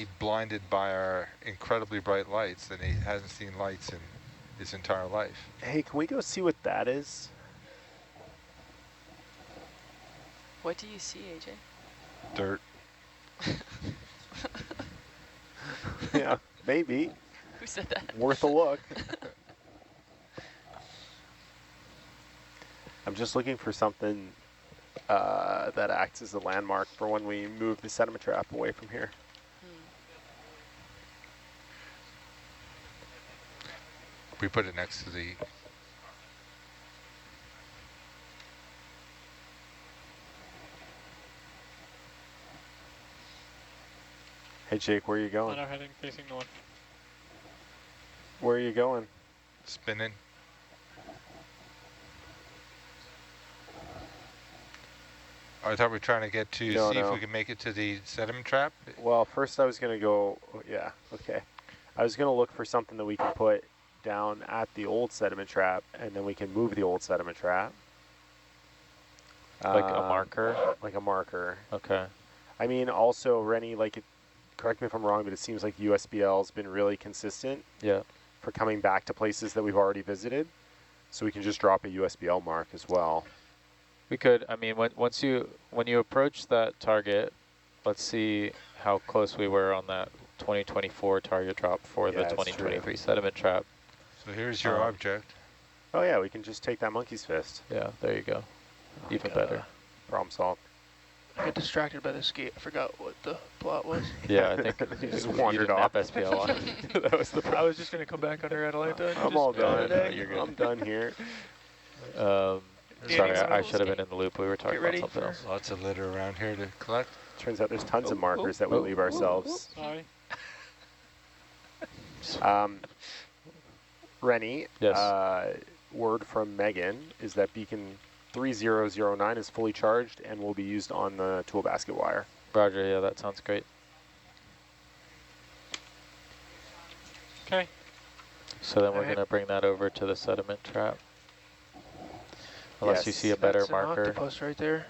be blinded by our incredibly bright lights, and he hasn't seen lights in his entire life. Hey, can we go see what that is? What do you see, AJ? Dirt. Yeah, maybe. Who said that? Worth a look. I'm just looking for something that acts as a landmark for when we move the sediment trap away from here. We put it next to the... Hey Jake, where are you going? Auto heading facing north. Where are you going? Spinning. I thought we were trying to get to see if we can make it to the sediment trap. Well, first I was going to go, yeah, okay. I was going to look for something that we can put down at the old sediment trap, and then we can move the old sediment trap. Like a marker? Like a marker. Okay. I mean, also, Rennie, like, correct me if I'm wrong, but it seems like USBL's been really consistent for coming back to places that we've already visited. So we can just drop a USBL mark as well. We could. I mean, when you approach that target, let's see how close we were on that 2024 target drop for the 2023 sediment trap. So here's your object. Oh yeah, we can just take that monkey's fist. Yeah, there you go. Even better. Problem solved. I got distracted by the skate. I forgot what the plot was. Yeah, I think you just wandered off. FSPL on. That was the problem. I was just going to come back under Atalanta. I'm all done. No, you're good. I'm done here. Sorry, I should have been in the loop. We were talking about something else. Lots of litter around here to collect. Turns out there's tons of markers that we leave ourselves. Sorry. Rennie, yes. Word from Megan is that beacon 3009 is fully charged and will be used on the tool basket wire. Roger, yeah, that sounds great. Okay. So then we're going to bring that over to the sediment trap. Unless you see a better That's marker. An octopus right there.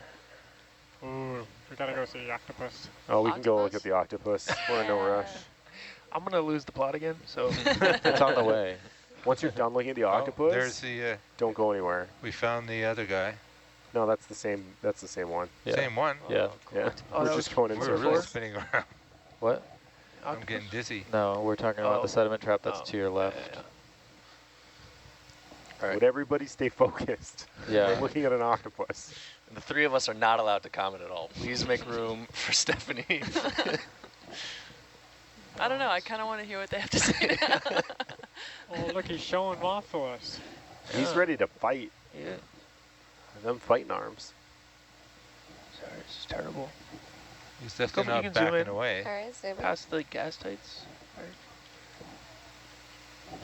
Ooh, we gotta go see the octopus. Oh, we can go look at the octopus. We're in no rush. I'm going to lose the plot again, so. It's on the way. Once you're done looking at the octopus, there's the, don't go anywhere. We found the other guy. No, that's the same. That's the same one. Yeah. Same one? Yeah. Yeah. Oh, we're just going in We're circles. really spinning around. What? I'm getting dizzy. No, we're talking about the sediment trap that's to your left. All right. Would everybody stay focused? Yeah. We're looking at an octopus. And the three of us are not allowed to comment at all. Please make room for Stephanie. I don't know. I kind of want to hear what they have to say now. Oh, look, he's showing off for us. He's ready to fight. Yeah. Them fighting arms. Sorry, this is terrible. He's definitely not backing away. All right, stay back. Past the gas tights. Right.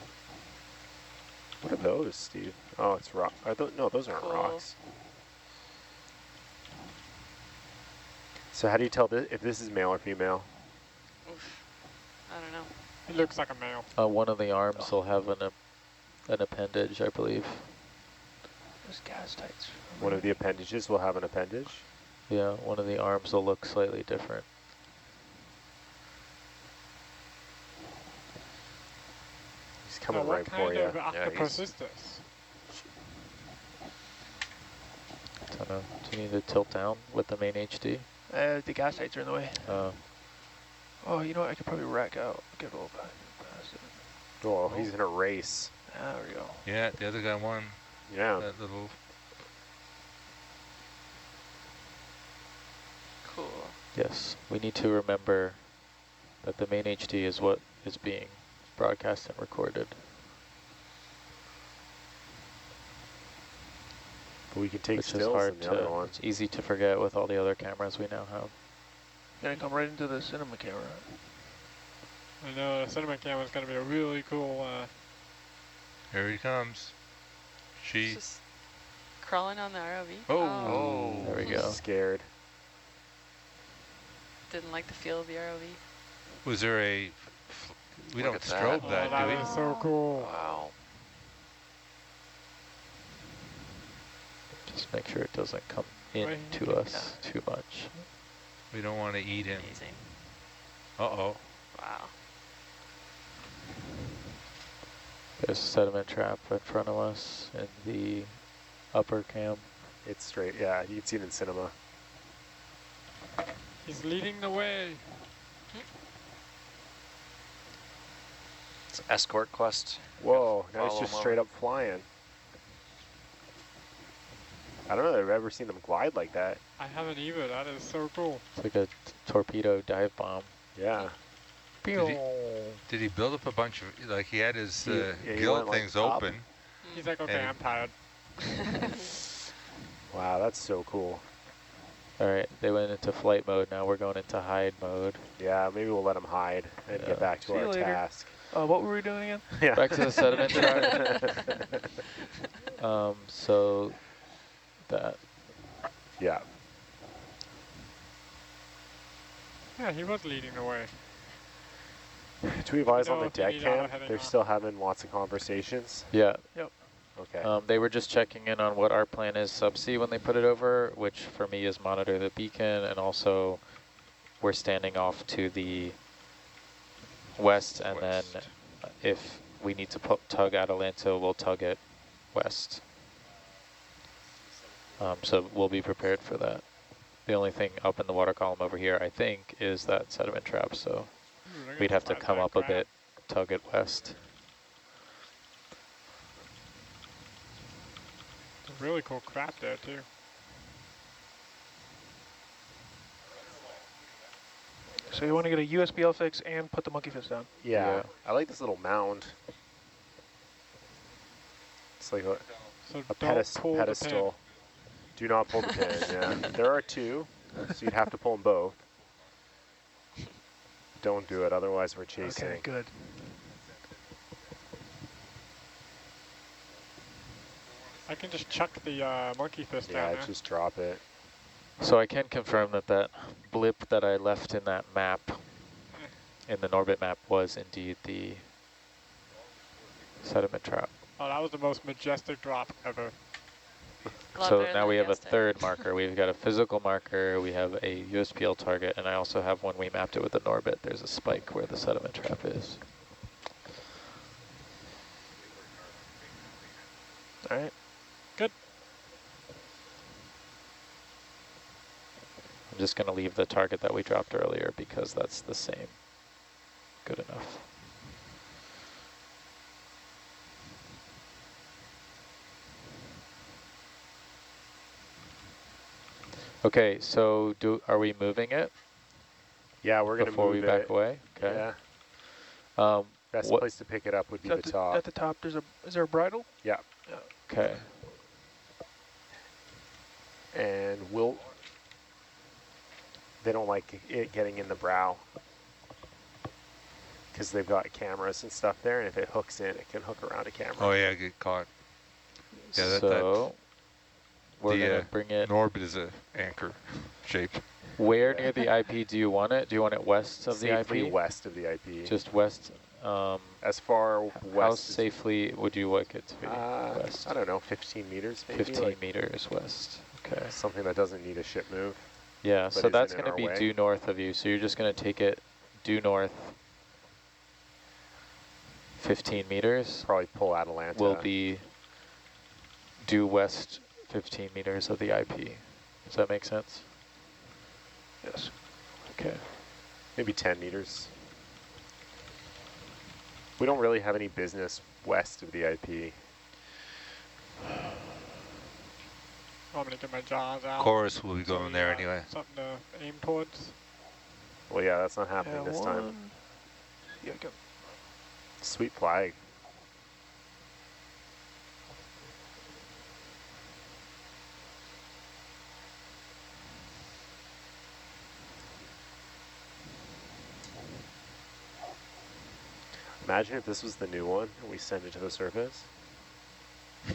What are those, Steve? Oh, it's rock. No, those aren't rocks. So how do you tell if this is male or female? Oof. I don't know. He looks like a male. One of the arms will have an appendage, I believe. Those gas tights. One of the appendages will have an appendage? Yeah, one of the arms will look slightly different. He's coming right for you. What kind of octopus is this? I don't know. Do you need to tilt down with the main HD? The gas tights are in the way. Oh, you know what? I could probably rack out. Get a little past it. Oh, he's in a race. There we go. Yeah, the other guy won. Yeah. That little... Cool. Yes, we need to remember that the main HD is what is being broadcast and recorded. But we can take Which is stills hard in the other one. It's easy to forget with all the other cameras we now have. Gonna come right into the cinema camera. I know the cinema camera is gonna be a really cool. Here he comes. She. Just crawling on the ROV. Oh. There we go. Scared. Didn't like the feel of the ROV. Was there a... We don't strobe Oh, that, that do we? is so cool. Wow. Just make sure it doesn't come into us too much. We don't want to eat him. Amazing. Uh-oh. Wow. There's a sediment trap in front of us in the upper cam. It's straight, yeah, you can see it in cinema. He's leading the way. It's escort quest. Whoa, now he's Follow just him straight over. up flying. I don't know that I've ever seen them glide like that. I haven't either. That is so cool. It's like a torpedo dive bomb. Yeah. Did he build up a bunch of, like he had his Yeah, he gill went, like, things up. open? He's like, okay, And- I'm tired. Wow, that's so cool. All right, they went into flight mode. Now we're going into hide mode. Yeah, maybe we'll let them hide and get back to See you our later. task. What were we doing again? Yeah. Back to the sediment trap. So that, Yeah. Yeah, he was leading the way. Do we advise on No, the if you deck need cam? out, heading They're off. still having lots of conversations. yeah. Okay. They were just checking in on what our plan is subsea when they put it over, which for me is monitor the beacon, and also we're standing off to the west, and then if we need to tug Atalanta, we'll tug it west. So we'll be prepared for that. The only thing up in the water column over here, I think, is that sediment trap, so Ooh, look at we'd the have to flat come back up a crab. bit, tug it west. It's a really cool crab there too. So you want to get a USBL fix and put the monkey fist down. Yeah. Yeah. I like this little mound. It's like a So A don't pull pedestal. Do not pull the pin, yeah. There are two, so you'd have to pull them both. Don't do it, otherwise we're chasing. Okay, good. I can just chuck the monkey fist down Yeah, there. just drop it. So I can confirm that that blip that I left in that map, in the Norbit map, was indeed the sediment trap. Oh, that was the most majestic drop ever. So now we have a third marker. We've got a physical marker, we have a USPL target, and I also have when we mapped it with the Norbit, there's a spike where the sediment trap is. All right. Good. I'm just going to leave the target that we dropped earlier because that's the same. Good enough. Okay, so are we moving it Yeah, we're gonna before move we it. back away? Okay. Yeah, best what- place to pick it up would be At the top. At the top, is there a bridle? Yeah, Okay. and they don't like it getting in the brow because they've got cameras and stuff there, and if it hooks in, it can hook around a camera. Oh yeah, get caught. Yeah, that So we're the, going to bring it. Norbit is a anchor shape. Where near the IP do you want it? Do you want it west of Safely the IP? west of the IP. Just west. as far How west as safely would you like it to be west? I don't know, 15 meters maybe? 15 like meters west. Okay. something that doesn't need a ship move. Yeah, but so isn't that's in going to our be way. due north of you. So you're just going to take it due north 15 meters. Probably pull Atalanta. Will be due west 15 meters of the IP. Does that make sense? Yes. Okay. maybe 10 meters. We don't really have any business west of the IP. I'm gonna get my jaws out. Chorus will be So going we there got anyway. Something to aim towards. Well, yeah, that's not happening Yeah, this time. Yeah, go. Sweet flag. Imagine if this was the new one and we send it to the surface. You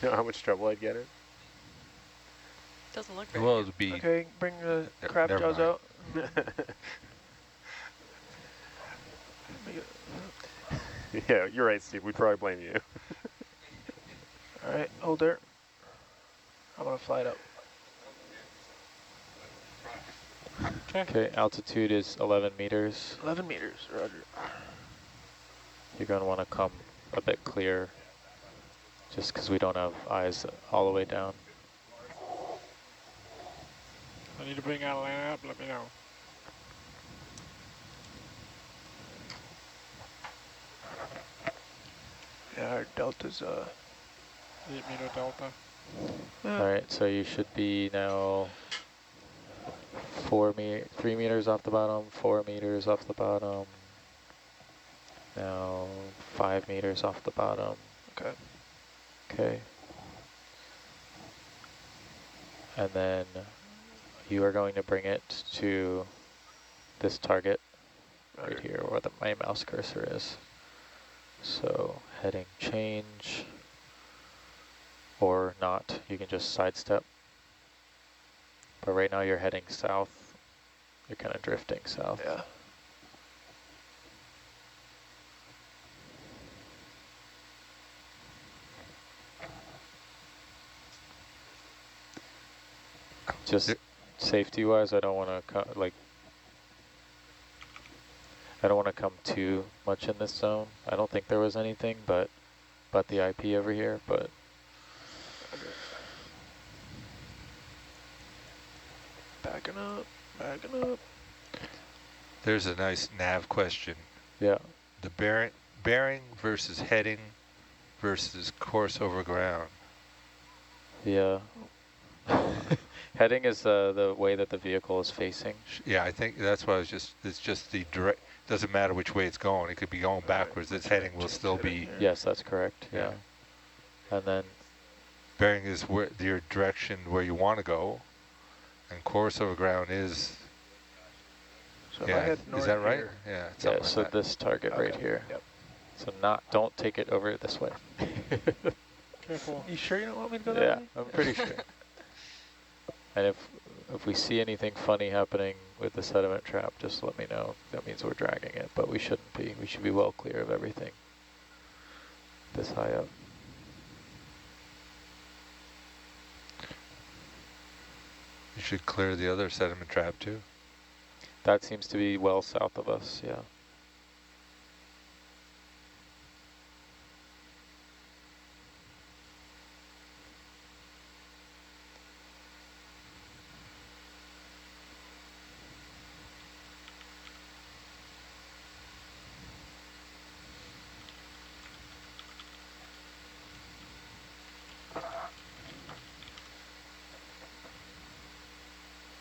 know how much trouble I'd get in? Doesn't look very Well, good. it'd be Okay, bring the Ne- crab never jaws mind. out. Make it- Yeah, you're right, Steve. We'd probably blame you. All right, hold there. I'm gonna fly it up. Okay. Okay, altitude is 11 meters. 11 meters, roger. You're going to want to come a bit clear just because we don't have eyes all the way down. I need to bring Atlanta up, let me know. Yeah, our delta's 8-meter delta. All right, so you should be now 3 meters off the bottom, 4 meters off the bottom. Now 5 meters off the bottom. okay. Okay. And then you are going to bring it to this target right Roger. here where my mouse cursor is. So heading change or not, you can just sidestep. But right now you're heading south. You're kind of drifting south. Yeah. Just safety-wise, I don't want to I don't want to come too much in this zone. I don't think there was anything, but the IP over here. But Backing up, backing up. There's a nice nav question. yeah, The bearing versus heading versus course over ground. yeah. Heading is the way that the vehicle is facing. Yeah, I think that's why it's just the direct, doesn't matter which way it's going. It could be going backwards. Its heading will still be, Yes, that's correct. Yeah. Yeah. And then bearing is where your direction where you want to go, and course over ground is, So if I yeah, head is north that right? here, Yeah, yeah, something so like that. this target right Okay, here. yep. So don't take it over this way. Careful. You sure you don't want me to go that Yeah, way? I'm pretty sure. And if we see anything funny happening with the sediment trap, just let me know. That means we're dragging it, but we shouldn't be. We should be well clear of everything this high up. You should clear the other sediment trap too. That seems to be well south of us, yeah.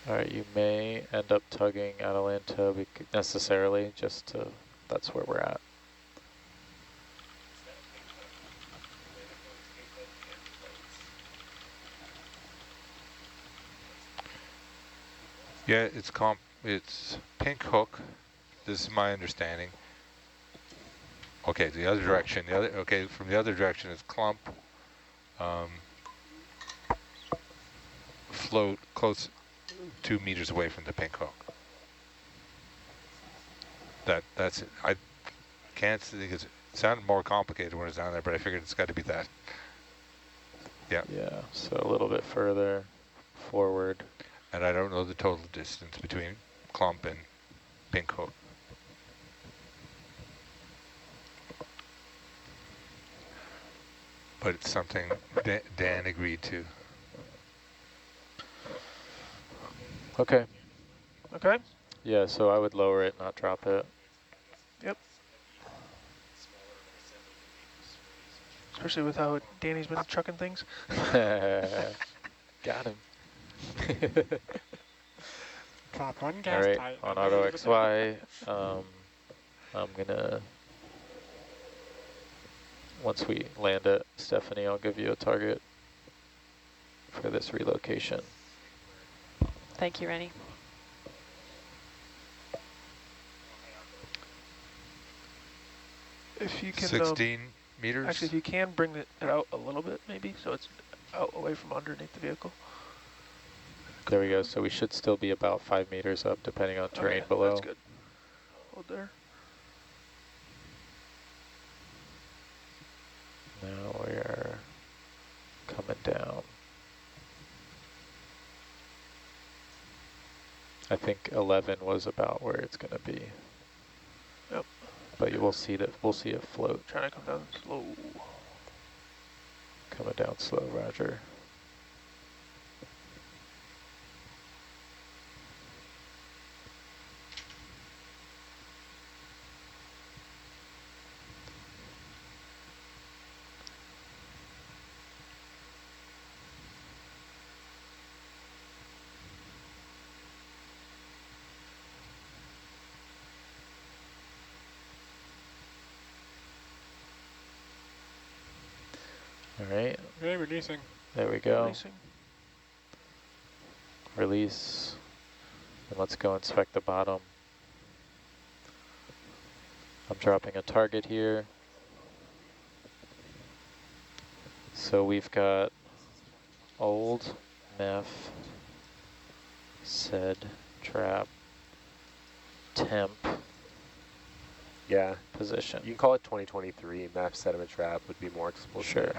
All right, you may end up tugging Atalanta necessarily, that's where we're at. Yeah, it's Pink Hook. This is my understanding. Okay, the other direction. From the other direction is Clump. Float close 2 meters away from the Pink Hook. That's it. I can't think it sounded more complicated when it's down there, but I figured it's got to be that. Yeah. Yeah, so a little bit further forward. And I don't know the total distance between Clump and Pink Hook. But it's something Dan agreed to. Okay. Okay. Yeah, so I would lower it, not drop it. Yep. Especially with how Danny's been chucking things. Got him. Drop one All gas right, tight. on auto XY, I'm gonna, once we land it, Stephanie, I'll give you a target for this relocation. Thank you, Rennie. If you can, 16 meters? actually, if you can bring it out a little bit, maybe, so it's out away from underneath the vehicle. There we go, so we should still be about 5 meters up, depending on terrain below. That's good. Hold there. Now we are coming down. I think 11 was about where it's going to be. Yep. But you will see that we'll see it float. Trying to come down slow. Coming down slow, Roger. All right, Okay, releasing. there we go. Releasing. Release. And let's go inspect the bottom. I'm dropping a target here. So we've got old MEF, SED, trap, temp, Yeah, position. you can call it 2023. MEF sediment trap would be more explicit. Sure.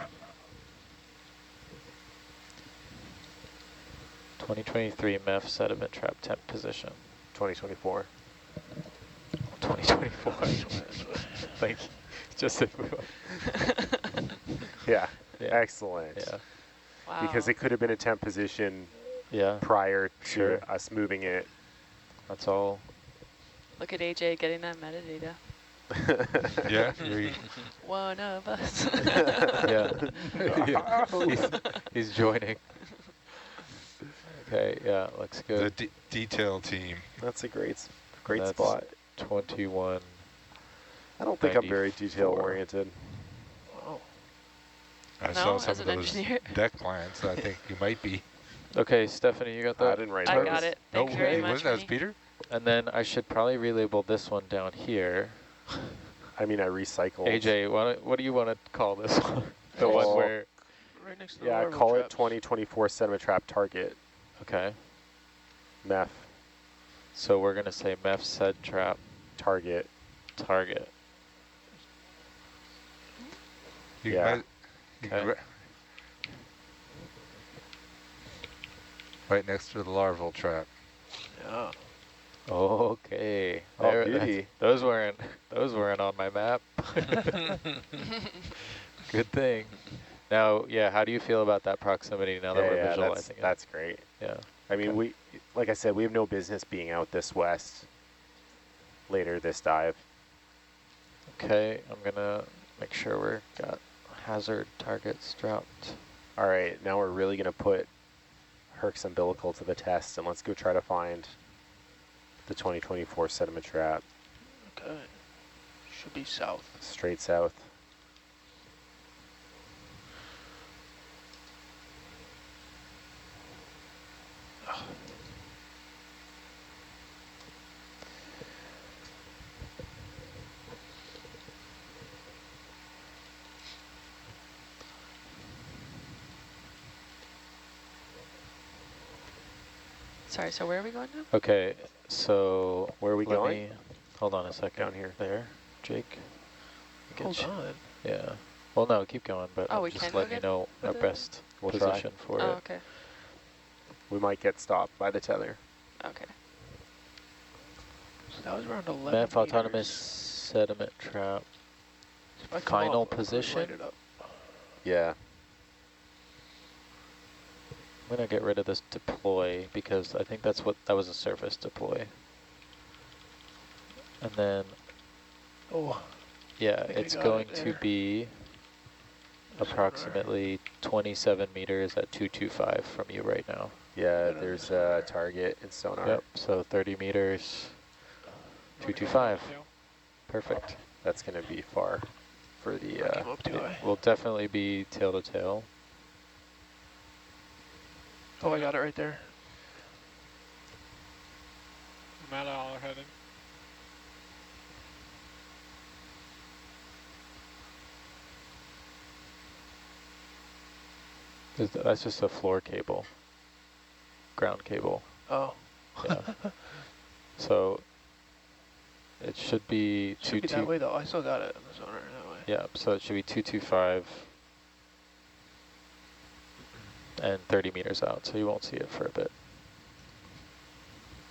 2023 MEF sediment trap temp position. 2024. 2024. Thank you. Just if we Yeah, Yeah. excellent. Yeah. Wow. Because it could have been a temp position Yeah. prior to Sure. us moving it. That's all. Look at AJ getting that metadata. Yeah, One of us. Yeah. He's joining. Okay, yeah, looks the good. detail team. That's a great That's spot. 21. I don't think I'm very 94. detail oriented. Oh, I No, saw as some of an those engineer. deck plans. So I think you might be. Okay, Stephanie, you got I that? didn't write I those. got it. No, Thanks very hey, much, wasn't that Rennie. Peter? And then I should probably relabel this one down here. I mean, I recycled. AJ, what do you want to call this one? The Well, one where, right next to the Yeah, larval call it traps. 2024 sediment trap target. okay. MEF So we're going to say MEF sed trap target. target. You Yeah. might, you Okay. Oh, Oh, right next to the larval trap. Yeah. Okay. Oh, There- beauty. Those weren't on my map. Good thing. Now, yeah, how do you feel about that proximity now that we're visualizing it? that's great. Yeah. I mean, Okay. like I said, we have no business being out this west later this dive. Okay, I'm gonna make sure we're got hazard targets dropped. All right, now we're really going to put Herc's umbilical to the test, and let's go try to find the 2024 sediment trap Okay. Should be south. straight south. Sorry, so where are we going now? Okay, so Where are we let going? me hold on a second. Down here. There, Jake. Get Hold you- on. Yeah. Well, no, keep going, but Oh, I'm we just can go letting you again know our with it? best We'll try. position for Oh, it. okay. We might get stopped by the tether. Okay. So that was around 11 MEF autonomous meters. sediment trap. If I come Final up, I'll position? light it up. Yeah. I'm gonna get rid of this deploy because I think that was a surface deploy. And then, Oh, yeah, think I it's got going it to there. be this one, approximately 27 meters at 225 from you right now. Yeah, Got there's it. a target in sonar. Yep, so 30 meters, Running 225. tail. Perfect. That's going to be far for the... I came up too high. It will definitely be tail to tail. Oh, I got it right there. Meta all heading. That's just a floor cable, ground cable. Oh. Yeah. So it should be Should be that way though. I still got it in the sonar that way. Yeah, so it should be 225 and 30 meters out, so you won't see it for a bit.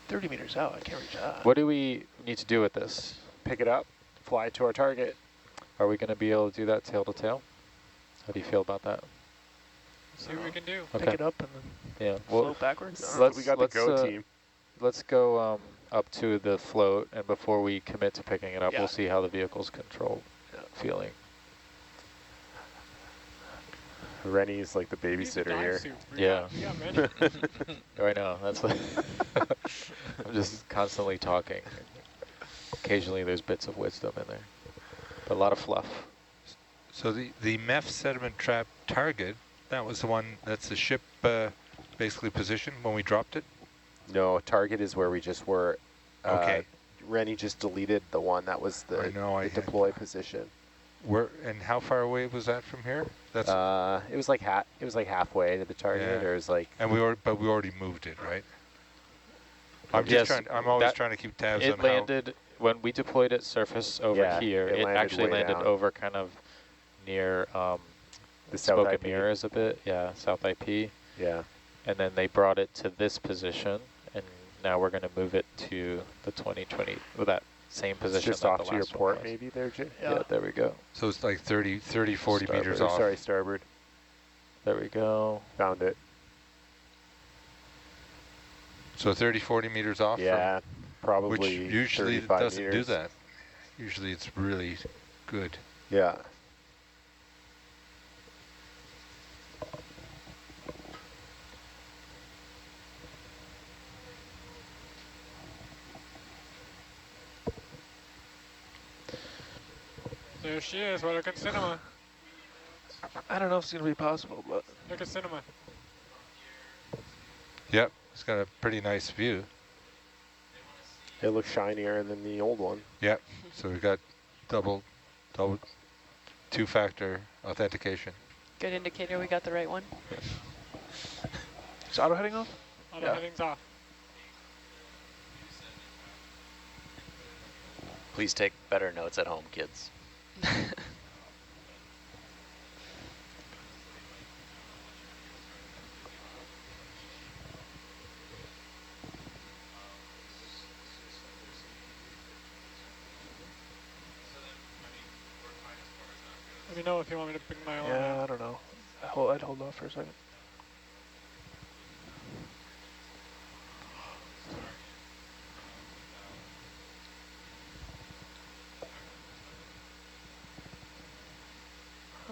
30 meters out. I can't reach that. What do we need to do with this? Pick it up, fly it to our target. Are we going to be able to do that tail to tail? How do you feel about that? See what we can do. Okay. Pick it up and then Yeah. Well, float backwards. We got the go team. Let's go up to the float, and before we commit to picking it up, Yeah. we'll see how the vehicle's control feeling. Rennie's like the babysitter here. Yeah. We got many. I know. That's what I'm just constantly talking. Occasionally, there's bits of wisdom in there, but a lot of fluff. So the MEF sediment trap target, that was the one, that's the ship basically positioned when we dropped it? No, target is where we just were. Okay. Rennie just deleted the one that was the, I know, the deploy position. And how far away was that from here? That's it was like halfway to the target, Yeah. or it was like. and we already moved it, right? I'm Yes, just trying. I'm always trying to keep tabs on It landed when we deployed it surface over Yeah, here. it It landed actually way landed down. over kind of near The south smoke and IP. mirrors a bit. Yeah, south IP. Yeah. And then they brought it to this position, and now we're going to move it to the 2020 with that same It's position. just that off the to your last one port, was. maybe there, Jay. Yeah, there we go. So it's like 30, 40 meters Starboard. off. Sorry, starboard. There we go. Found it. So 30, 40 meters off? Yeah, probably. Which usually it 35 doesn't meters. do that. Usually it's really good. Yeah. There she is. Well, look at cinema. I don't know if it's going to be possible, but Look at cinema. Yep, it's got a pretty nice view. It looks shinier than the old one. Yep, so we've got double two-factor authentication. Good indicator we got the right one. is auto heading off? Auto Yeah. heading's off. Please take better notes at home, kids. Let me know if you want me to bring my alarm Yeah, out. I don't know. I'd hold off for a second.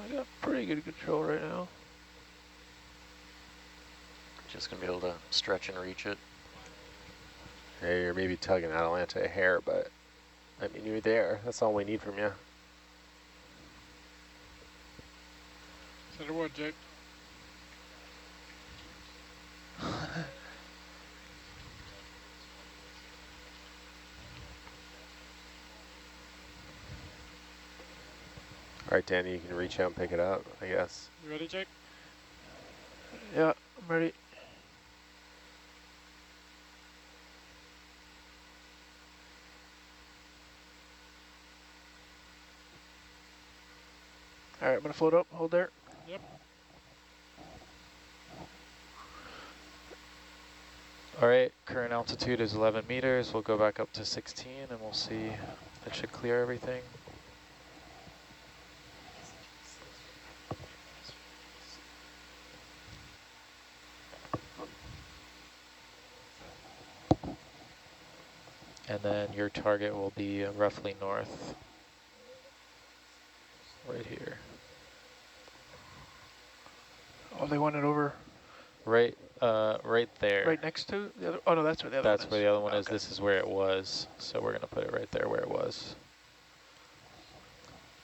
I got pretty good control right now. Just gonna be able to stretch and reach it. Hey, you're maybe tugging Atalanta a hair, but I mean, you're there. That's all we need from you. So the wood, Jake. All right, Danny, you can reach out and pick it up, I guess. You ready, Jake? Yeah, I'm ready. All right, I'm going to float up. Hold there. Yep. All right, current altitude is 11 meters. We'll go back up to 16, and we'll see. That should clear everything. And then your target will be roughly north, right here. Oh, they want it over Right there. right next to the other. Oh, no, that's where the other one is. That's where the other one is. Okay. This is where it was. So we're going to put it right there where it was.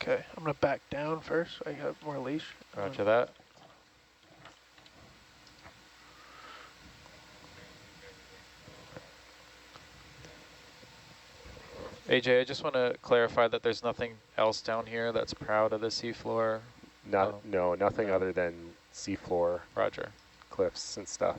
Okay, I'm going to back down first. So I have more leash. Roger that. AJ, I just want to clarify that there's nothing else down here that's proud of the seafloor. No, nothing No. other than seafloor Roger. cliffs and stuff.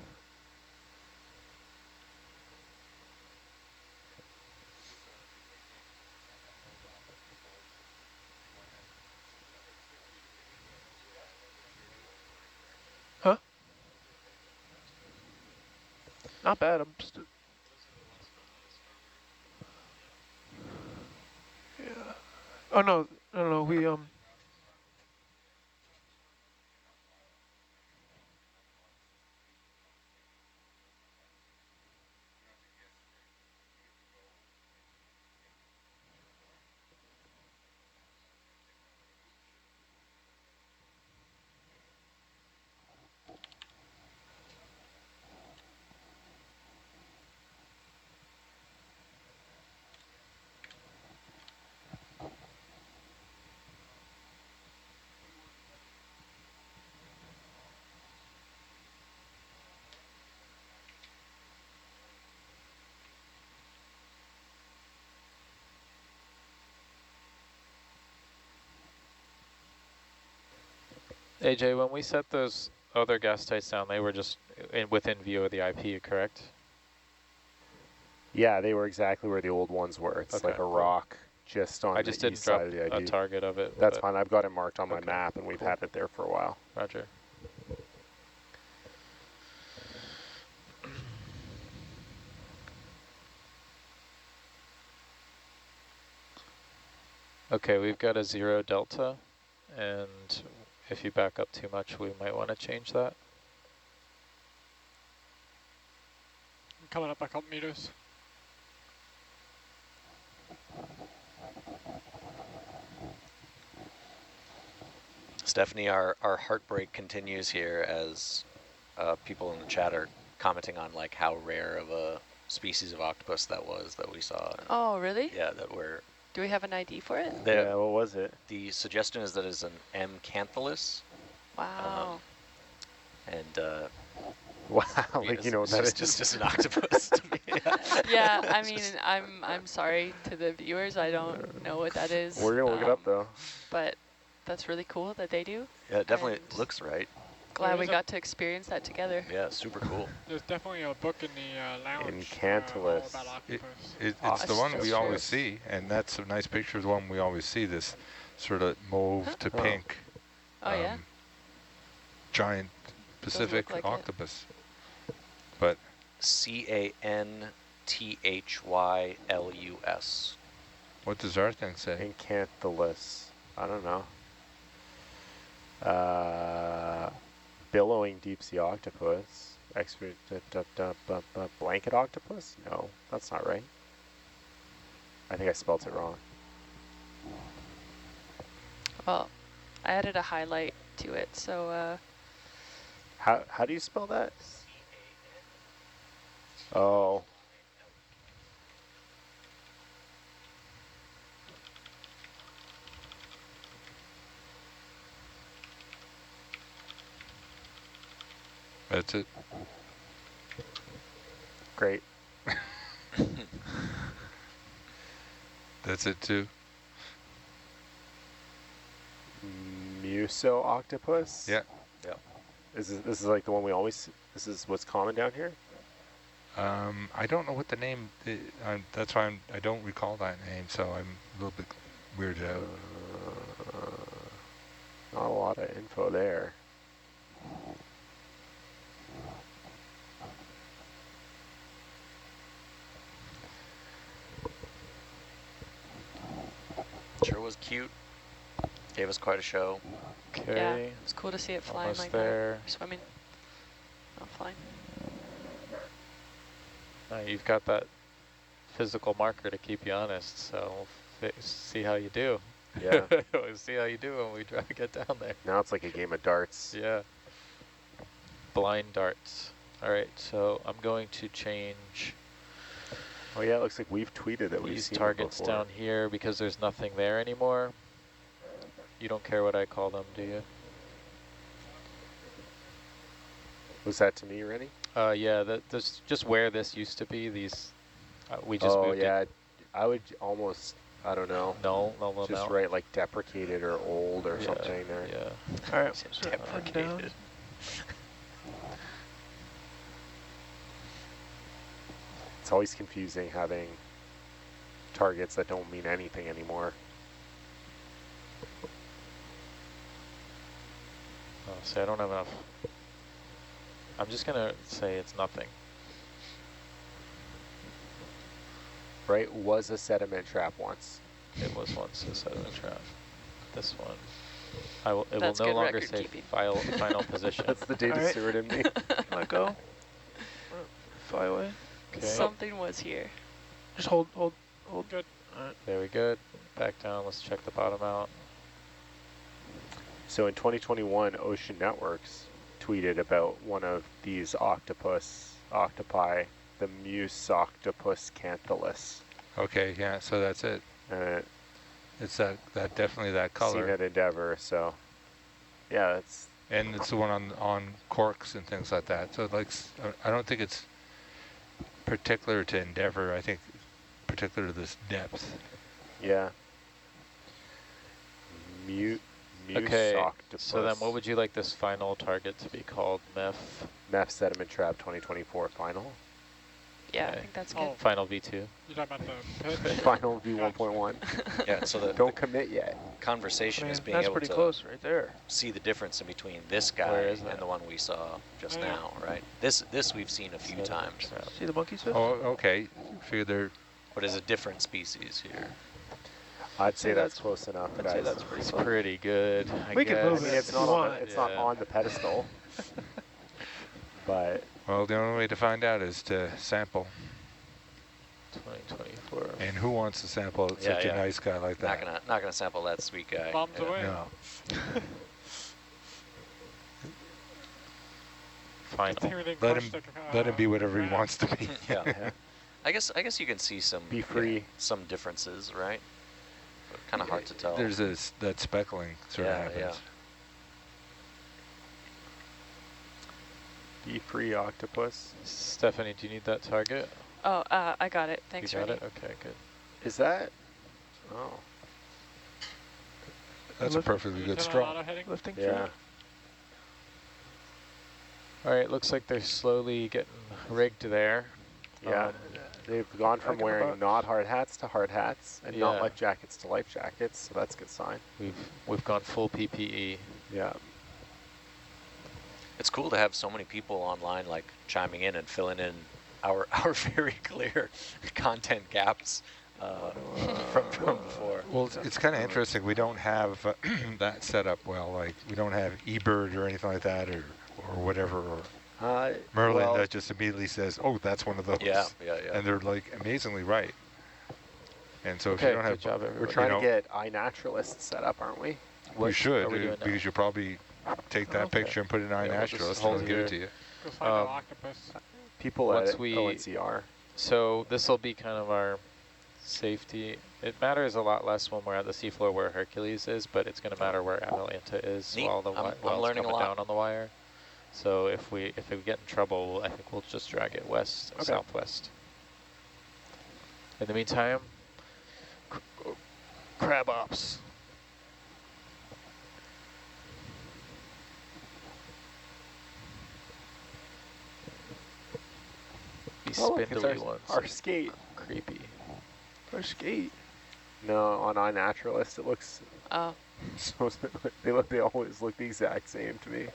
Not bad. I'm just Oh no, no, we AJ, when we set those other gas tights down, they were just within view of the IP, correct? Yeah, they were exactly where the old ones were. It's Okay, like a cool. rock just on I the just didn't east drop side of the a ID. target of it. That's but fine. I've got it marked on my Okay, map, and we've cool. had it there for a while. Roger. Okay, we've got a 0 delta, and if you back up too much, we might want to change that. I'm coming up a couple meters. Stephanie, our heartbreak continues here as people in the chat are commenting on like how rare of a species of octopus that was that we saw. Oh, really? Yeah, that we're. Do we have an ID for it? Yeah, what was it? The suggestion is that it's an M-canthalus. Wow. And Wow, like you know what that is. just an octopus to me. Yeah, I mean, I'm sorry to the viewers. I don't know what that is. We're gonna look it up though. But that's really cool that they do. Yeah, it definitely And looks right. glad we is got to experience that together. Yeah, super cool. There's definitely a book in the lounge all Incantulus. about octopus. It's the one we That's always true. see, and that's a nice picture of the one we always see, this sort of mauve to Oh. pink Oh, yeah? giant Pacific like it. octopus. But Canthylus. what does our thing say? Incantulus. I don't know. Billowing deep sea octopus. Blanket octopus? No, that's not right. I think I spelled it wrong. Well, I added a highlight to it, so How do you spell that? Oh. That's it. Great. That's it too. Muso octopus? Yeah. Yep. This is like the one we always, this is what's common down here? I don't know what the name is. That's why I don't recall that name, so I'm a little bit weirded out. Not a lot of info there. Sure was cute. Gave us quite a show. Okay. yeah, it's cool to see it flying Almost like there. that. Or swimming. Not flying. You've got that physical marker to keep you honest, so we'll see how you do. Yeah. We'll see how you do when we try to get down there. Now it's like a game of darts. Yeah. Blind darts. All right, so I'm going to change Oh yeah, it looks like we've tweeted that we've these seen targets them before. down here because there's nothing there anymore. You don't care what I call them, do you? Was that to me, Rennie? Yeah, this just where this used to be. These we just Oh moved yeah, it. I would almost, I don't know, No, just write like deprecated or old or Yeah, something there. Yeah. all right. Seems So I'm down. deprecated. It's always confusing having targets that don't mean anything anymore. Oh, see, I don't have enough. I'm just gonna say it's nothing. Right? Was a sediment trap once. It was once a sediment trap. This one, it That's will no good longer record say keeping. final position. That's the data Alright. steward in me. Let go. Fly away. Okay, Something was here. Just hold. Good. Alright. very good. Back down, let's check the bottom out. So in 2021, Ocean Networks tweeted about one of these octopi, the Muse octopus canthalus. Okay, yeah, so that's it. And It's that definitely that it's seen color. at Endeavour, so yeah, it's And it's the one on corks and things like that. So like, I don't think it's particular to Endeavour. I think particular to this depth. yeah. Muse Okay, octopus. so then what would you like this final target to be called? MEF sediment trap 2024 final. Yeah, Okay. I think that's good. Oh. Final V2. You're talking about the pitch? Final V1.1. Yeah, so the Don't commit yet. conversation is being That's able pretty to close right there. see the difference in between this Where guy is that? and the one we saw just Oh, yeah. now, right? This we've seen a few Sediment times, trap. See the monkey fish? Oh, okay. Figure they're but is a different species here. I'd say that's that's- close enough, I'd guys. say that's pretty It's close. pretty good, I We can guess. I move mean, it. it's if not you on want. the, it's not Yeah. on the pedestal, but well. The only way to find out is to sample. 2024. And who wants to sample Yeah, such yeah. a nice guy like Not that? gonna sample that sweet guy. Bombs Yeah. away. No. Final. Let him be whatever he wants to be. Yeah. yeah, I guess you can see some Be free. some differences, right? But kind of hard to tell. There's that speckling sort of Yeah, happens. be free octopus. Stephanie, do you need that target? Oh, I got it. Thanks, You got Rennie. it? Okay, good. Is that? Oh, That's a perfectly good straw. Lifting yeah. trap. All right, looks like they're slowly getting rigged there. Yeah, they've gone from back in the wearing box. not hard hats to hard hats and not Yeah. life jackets to life jackets, so that's a good sign. We've gone full PPE. Yeah, It's cool to have so many people online, like chiming in and filling in our very clear content gaps from before. Well, it's kind of interesting. We don't have that set up well. Like we don't have eBird or anything like that, or whatever. Or Merlin well, that just immediately says, "Oh, that's one of those." Yeah. And they're like amazingly right. And so if Okay, you don't good have, job, we're everybody. trying you to know, get iNaturalist set up, aren't we? we What should are we doing now? because you'll probably take that Okay. picture and put it in Yeah, we'll just iNaturalist hold and give here. it to you. Go find Um, an octopus. People Once at we- ONCR. So this will be kind of our safety. It matters a lot less when we're at the seafloor where Hercules is, but it's going to matter where Atalanta is Neat. while the I'm while it's learning a coming lot. down on the wire. So if we get in trouble, I think we'll just drag it west, Okay. southwest. In the meantime, crab ops. These Oh, look, it's spindly ones. our skate. Creepy. Our skate. No, on iNaturalist it looks Oh, so. They always look the exact same to me.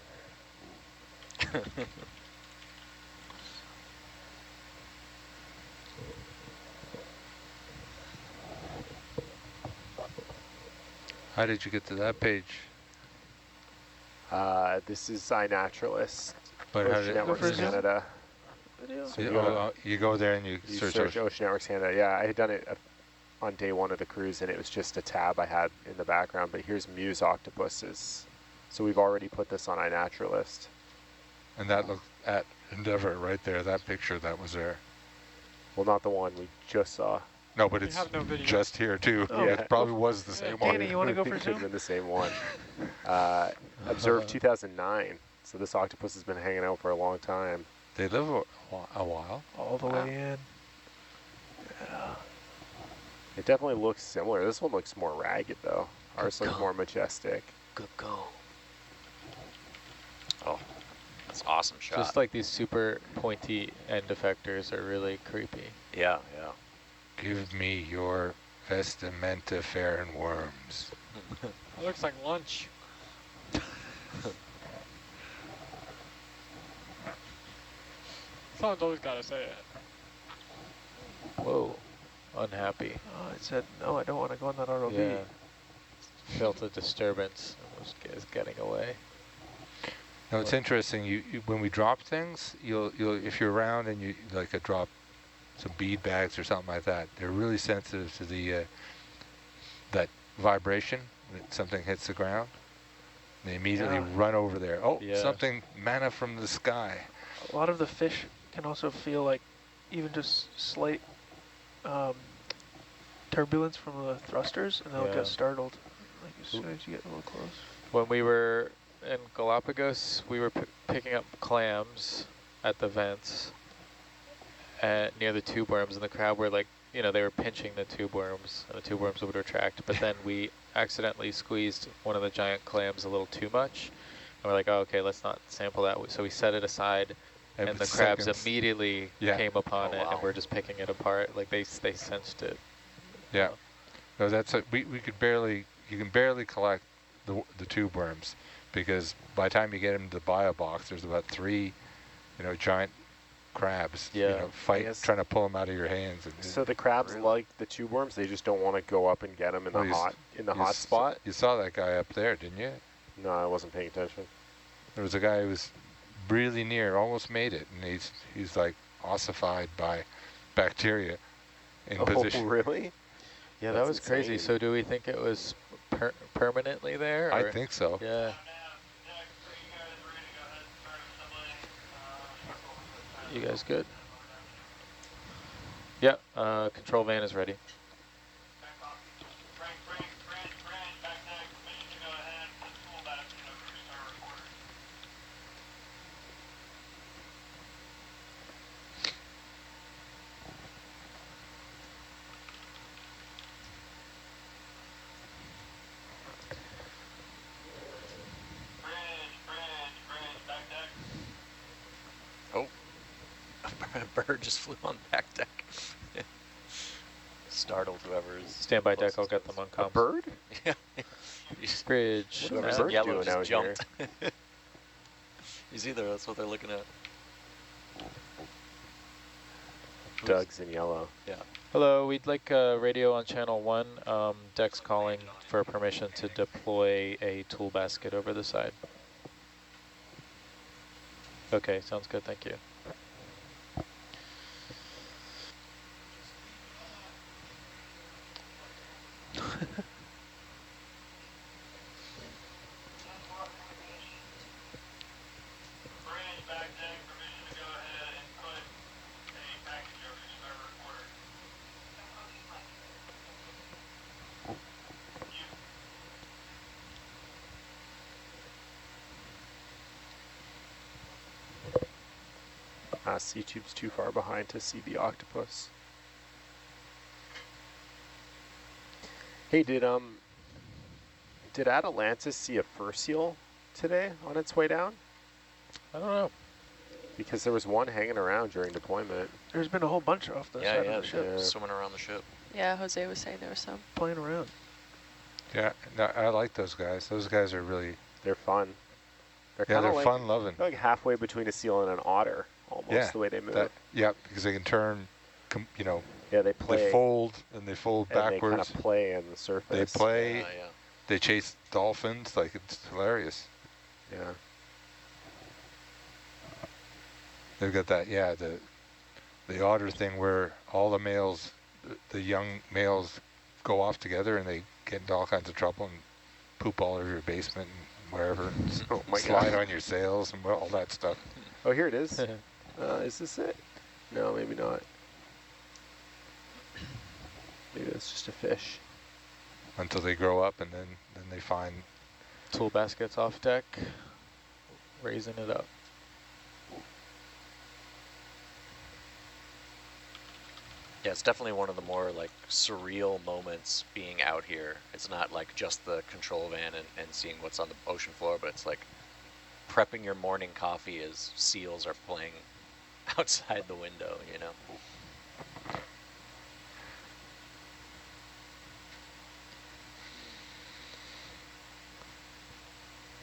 How did you get to that page? This is iNaturalist. But how Ocean did Networks Go for Zoom. Canada. Video. So you, you go- you go there and you You search. search Ocean Networks Canada. Yeah, I had done it on day one of the cruise, and it was just a tab I had in the background. But here's Muse octopuses. So we've already put this on iNaturalist. And that looked at Endeavour right there. That picture that was there. Well, not the one we just saw. No, but We it's have no video. just here too. Oh. It probably was the same one. Danny, you want to go for It could have Zoom? been the same one. Observed 2009. So this octopus has been hanging out for a long time. They live a while. All the way in. It definitely looks similar. This one looks more ragged though. Ours looks go. more majestic. Good go. Oh, that's an awesome shot. Just like these super pointy end effectors are really creepy. yeah. Give me your vestimenta worms. It looks like lunch. Someone's always got to say it. Whoa. unhappy. Oh, it said, no, I don't want to go on that ROV. Yeah. Felt a disturbance and is getting away. Now it's interesting. You when we drop things, you'll if you're around and you like drop some bead bags or something like that, they're really sensitive to the that vibration when something hits the ground. They immediately run over there. Oh, something manna from the sky. A lot of the fish can also feel like even just slight turbulence from the thrusters, and they'll get startled like as soon as you get a little close. When we were in Galapagos, we were picking up clams at the vents near the tube worms, and the crab were like, you know, they were pinching the tube worms, and the tube worms would retract, but then we accidentally squeezed one of the giant clams a little too much, and we're like, oh, okay, let's not sample that. So we set it aside, and the crabs immediately came upon it, and we're just picking it apart. Like they sensed it. Yeah. No, that's we could barely, you can barely collect the tube worms, because by the time you get them to the bio box, there's about 3, giant crabs, trying to pull them out of your hands. And so the crabs like the tube worms, they just don't want to go up and get them in the hot spot? You saw that guy up there, didn't you? No, I wasn't paying attention. There was a guy who was really near, almost made it, and he's like ossified by bacteria in position. Oh, really? Yeah, that was crazy. So do we think it was permanently there? I think so. Yeah. You guys good? Yeah, control van is ready. A bird just flew on the back deck. Startled whoever's Standby deck, I'll get them on comms. A bird? Yeah. Bridge. Whatever bird Yellow doing just out jumped. You see there, that's what they're looking at. Doug's in yellow. Yeah. Hello, we'd like radio on channel 1. Deck's calling for permission to deploy a tool basket over the side. Okay, sounds good, thank you. C-tube's too far behind to see the octopus. Hey, did Atalantis see a fur seal today on its way down? I don't know. Because there was one hanging around during deployment. There's been a whole bunch off the side of the ship. Swimming around the ship. Yeah, Jose was saying there was some. Playing around. Yeah, no, I like those guys. Those guys are really... They're fun. They're like, fun-loving. They're like halfway between a seal and an otter, almost, the way they move. Because they can turn, Yeah, they play. They fold, and they fold backwards. They kind of play on the surface. They play. They chase dolphins. Like, it's hilarious. Yeah. They've got that, the otter thing where all the males, the young males go off together and they get into all kinds of trouble and poop all over your basement and wherever, and slide on your sails and all that stuff. Oh, here it is. Is this it? No, maybe not. Maybe it's just a fish. Until they grow up, and then they find... Tool baskets off deck, raising it up. Yeah, it's definitely one of the more like surreal moments being out here. It's not like just the control van and seeing what's on the ocean floor, but it's like prepping your morning coffee as seals are playing outside the window, you know?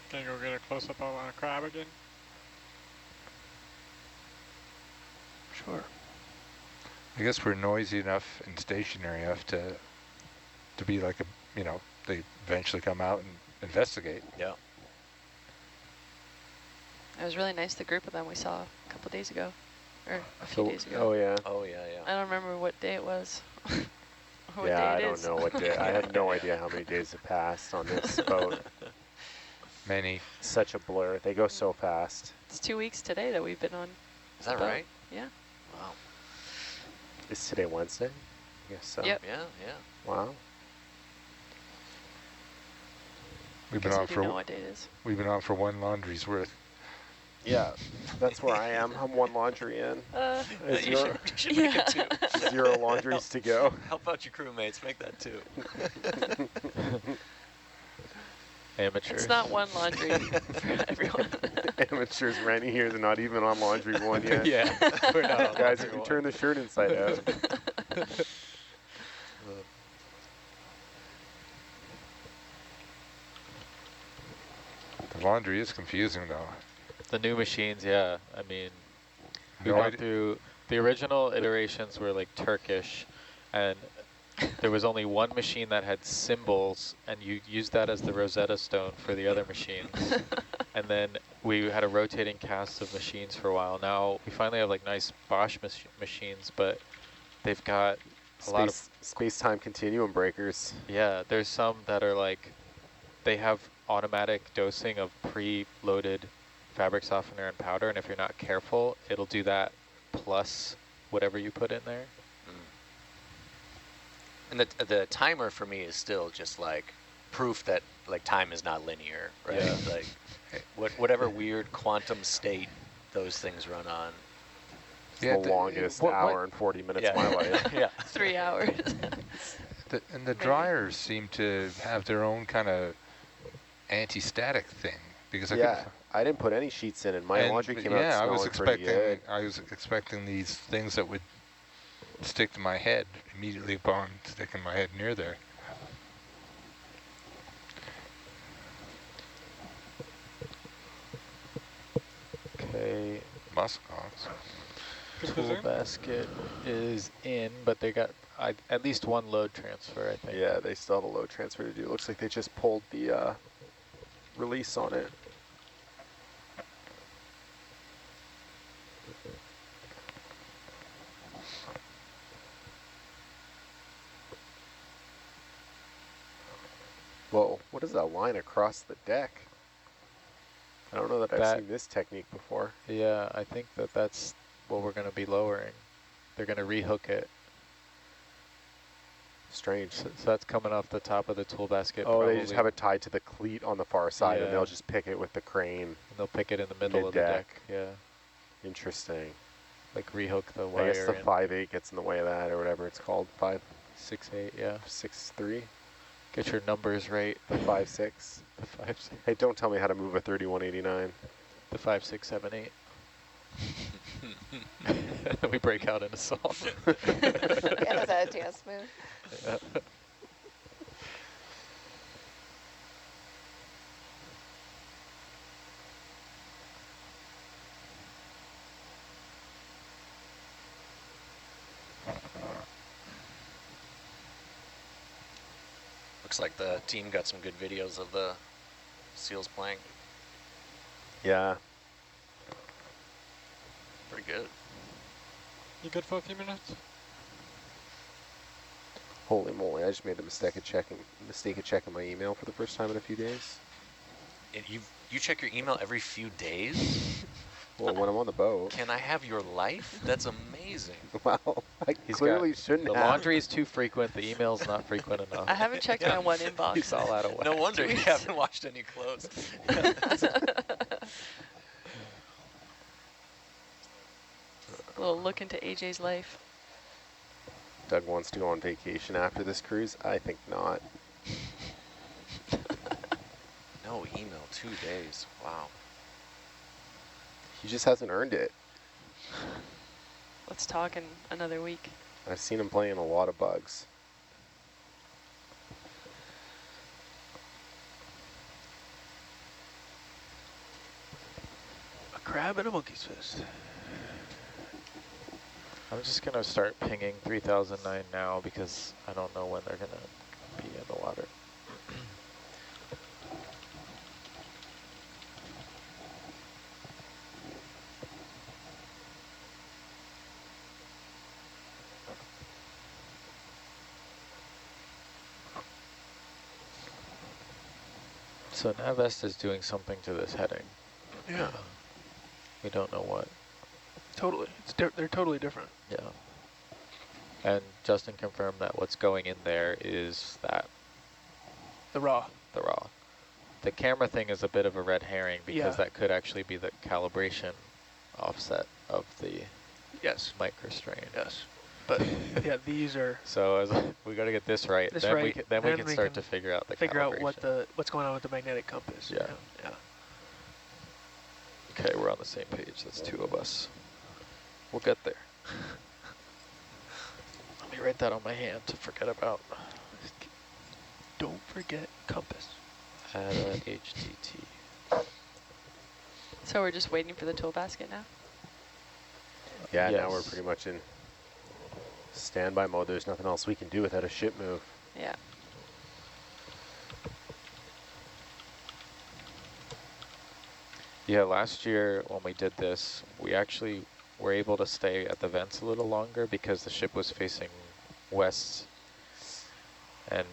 Can you go get a close-up on a crab again? Sure. I guess we're noisy enough and stationary enough to be like a, you know, they eventually come out and investigate. Yeah. It was really nice, the group of them we saw a couple days ago, or a few So, days ago. oh yeah. Oh yeah, yeah. I don't remember what day it was. Or what Yeah, day I it don't is. know what day. I have no idea how many days have passed on this boat. Many. Such a blur. They go so fast. It's 2 weeks today that we've been on. Is that the boat. right? Yeah. Wow. Is today Wednesday? I guess so. Yep. Yeah, yeah. Wow. We've been Guess on I do know for what day it is. we've been on for one laundry's worth. Yeah, that's where I am. I'm one laundry in. You should make it 2. 0 laundries to go. Help out your crewmates. Make that 2. Amateur. It's not one laundry for everyone. Amateurs renting here. They're not even on laundry 1 yet. Yeah, we're not on Guys, laundry you can one. turn the shirt inside out. The laundry is confusing though. The new machines, yeah. I mean, we No went idea. through, the original iterations were like Turkish, and there was only one machine that had symbols, and you used that as the Rosetta Stone for the other machines. And then we had a rotating cast of machines for a while. Now we finally have like nice Bosch machines, but they've got a lot of, Space-time continuum breakers. yeah, there's some that are like, they have automatic dosing of pre-loaded fabric softener and powder, and if you're not careful, it'll do that plus whatever you put in there. And the timer for me is still just like proof that like time is not linear, right? Yeah. Like whatever weird quantum state those things run on. It's Yeah, the longest hour and 40 minutes of my life. Yeah. 3 hours. And the dryers seem to have their own kind of anti-static thing because I didn't put any sheets in, and my laundry came out I smelling was pretty good. expecting these things that would stick to my head immediately upon sticking my head near there. Okay, Muskox. Good tool position. basket is in, but they got at least one load transfer, I think. Yeah, they still have a load transfer to do. Looks like they just pulled the release on it. Whoa, what is that line across the deck? I don't know that I've seen this technique before. Yeah, I think that's what we're going to be lowering. They're going to rehook it. Strange. So that's coming off the top of the tool basket. Oh, probably. they just have it tied to the cleat on the far side, and Yeah. they'll just pick it with the crane. And they'll pick it in the middle of the Mid-deck. deck. Yeah, Interesting. like rehook the wire. I guess the in. 5.8 gets in the way of that, or whatever it's called. 6.8, yeah. 5.63, Get your numbers right. the 5.6. The 5, Hey, don't tell me how to move a 3189. the 5, 6, 7, 8. We break out into song. Yeah, is that a dance move? Yeah. Looks like the team got some good videos of the seals playing. Yeah. Pretty good. You good for a few minutes? Holy moly, I just made the mistake of checking my email for the first time in a few days. And you check your email every few days? Well, when I'm on the boat. Can I have your life? That's amazing. Wow, I clearly shouldn't The have. laundry is too frequent. The email's not frequent enough. I haven't checked my one inbox. He's all out of whack. No wonder you haven't washed any clothes. A little look into AJ's life. Doug wants to go on vacation after this cruise. I think not. No email, 2 days. Wow. He just hasn't earned it. Let's talk in another week. I've seen him playing a lot of bugs. A crab and a monkey's fist. I'm just gonna start pinging 3009 now because I don't know when they're gonna be in the water. So Navest is doing something to this heading. Yeah, We don't know what. totally. They're totally different. Yeah. And Justin confirmed that what's going in there is that The raw. the raw. The camera thing is a bit of a red herring because Yeah. that could actually be the calibration offset of the Yes. microstrain. Yes. But yeah, these are So as we got to get this right. this then right. we can, then we can start to figure out the figure out what calibration. what's going on with the magnetic compass. Yeah. Yeah. Okay, we're on the same page. That's two of us. We'll get there. Let me write that on my hand to forget about. Don't forget compass. Add an HDT. So we're just waiting for the tool basket now? Yeah, now we're Yes. pretty much in standby mode. There's nothing else we can do without a ship move. Yeah. Yeah, last year when we did this, we actually were able to stay at the vents a little longer because the ship was facing west. And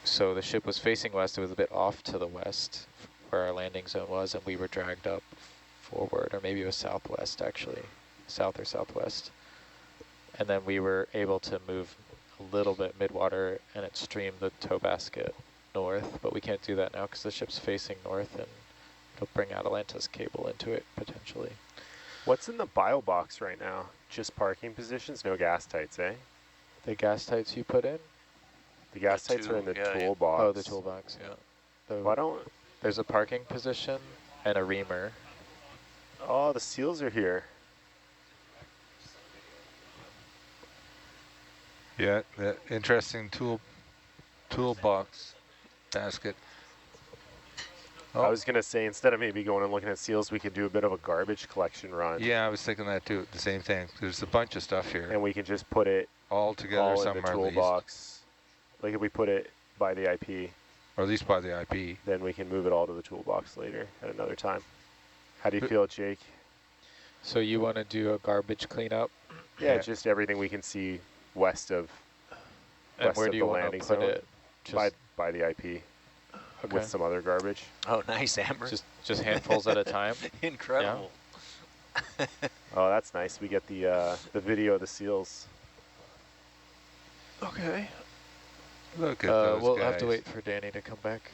so the ship was facing west, it was a bit off to the west where our landing zone was, and we were dragged up forward, or maybe it was southwest actually, south or southwest. And then we were able to move a little bit midwater and it streamed the tow basket north, but we can't do that now because the ship's facing north and it'll bring Atalanta's cable into it potentially. What's in the bio box right now? Just parking positions, no gas tights, eh? The gas tights you put in? The gas The tights are in the two, yeah, yeah. toolbox. Oh, the toolbox, yeah. The, Why don't... there's a parking position and a reamer. Oh, the seals are here. Yeah, that interesting toolbox basket. Oh, I was going to say, instead of maybe going and looking at seals, we could do a bit of a garbage collection run. yeah, I was thinking that too. The same thing. There's a bunch of stuff here, And we can just put it all together all in the somewhere, at least, toolbox. Like if we put it by the IP, or at least by the IP. then we can move it all to the toolbox later at another time. How do you feel, Jake? So you want to do a garbage cleanup? Yeah, Yeah. just everything we can see west of And west where of do the you want to landing put zone it? by the IP Okay. with some other garbage. Oh, nice, Amber. Just handfuls at a time? Incredible. Oh, that's nice. We get the video of the seals. Okay. Look at those we'll guys. have to wait for Danny to come back.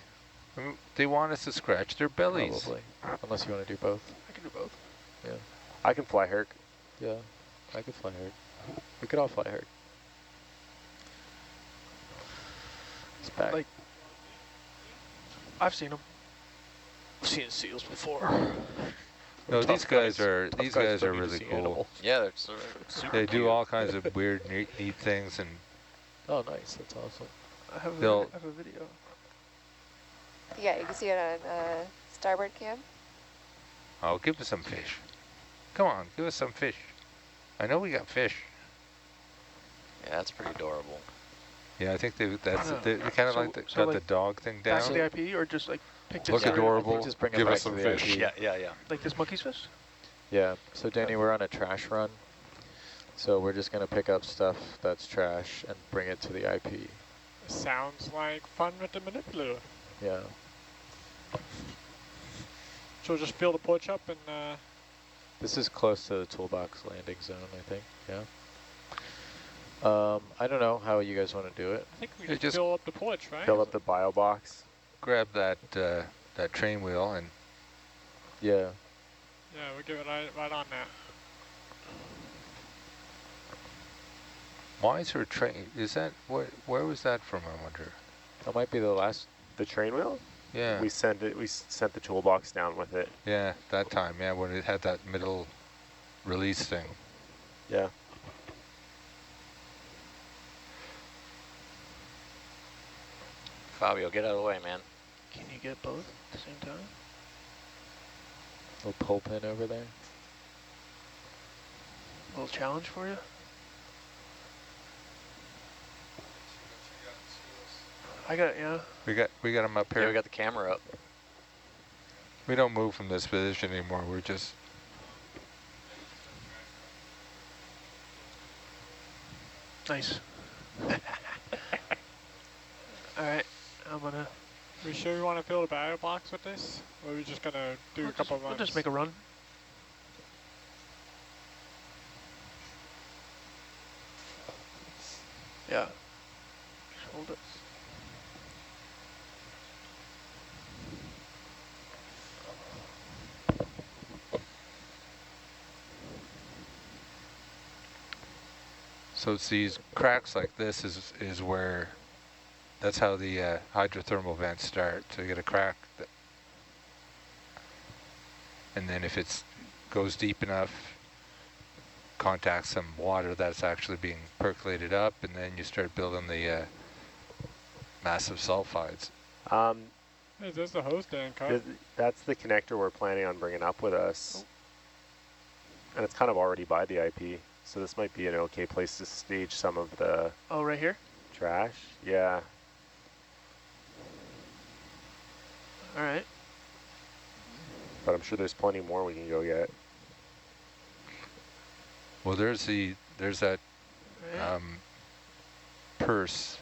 I mean, they want us to scratch their bellies. Probably. Unless you want to do both. I can do both. Yeah. I can fly Herc. Yeah. I could fly Herc. We could all fly Herc. It's back. Like, I've seen them. I've seen seals before. No, Tough these guys are Tough guys don't need to really see cool. animal. Yeah, they're super They do cute. all kinds of weird, neat things, and Oh, nice. That's awesome. I have They'll- I have a video. Yeah, you can see it on starboard cam. oh, give us some fish. Come on, give us some fish. I know we got fish. Yeah, that's pretty adorable. Yeah, I think they Yeah. kind of So- like so got the like dog thing Back down. to the IP, or just like pick this Look area? adorable. Just bring it Give back us to some the fish. IP. Yeah. Like this monkey's fish? Yeah. So Danny, we're on a trash run. So we're just going to pick up stuff that's trash and bring it to the IP. Sounds like fun with the manipulator. Yeah. So just fill the porch up and This is close to the toolbox landing zone, I think. Yeah. I don't know how you guys want to do it. I think we Yeah, just just fill up the porch, right? Fill up the bio box. Grab that that train wheel and Yeah. Yeah, we give it right on that. why is there a train? Is that where was that from? I wonder. That might be the last. The train wheel? Yeah, We sent the toolbox down with it. yeah, that time. Yeah, when it had that middle release thing. Yeah. Fabio, get out of the way, man. Can you get both at the same time? Little pull pin over there. A little challenge for you. I got it, yeah. We got them up Yeah, here. we got the camera up. We don't move from this position anymore. We're just Nice. All right, I'm gonna. We sure we want to fill the battery box with this? Or are we just gonna do a couple of runs? We'll just make a run. Yeah. Just hold it. so it's these cracks like this is where that's how the hydrothermal vents start. So you get a crack, and then if it goes deep enough, contacts some water that's actually being percolated up, and then you start building the massive sulfides. Is this the hose Dan cut? That's the connector we're planning on bringing up with us. And it's kind of already by the IP, so this might be an okay place to stage some of the Oh, right here? trash. Yeah. All right. But I'm sure there's plenty more we can go get. Well, there's that Right. purse.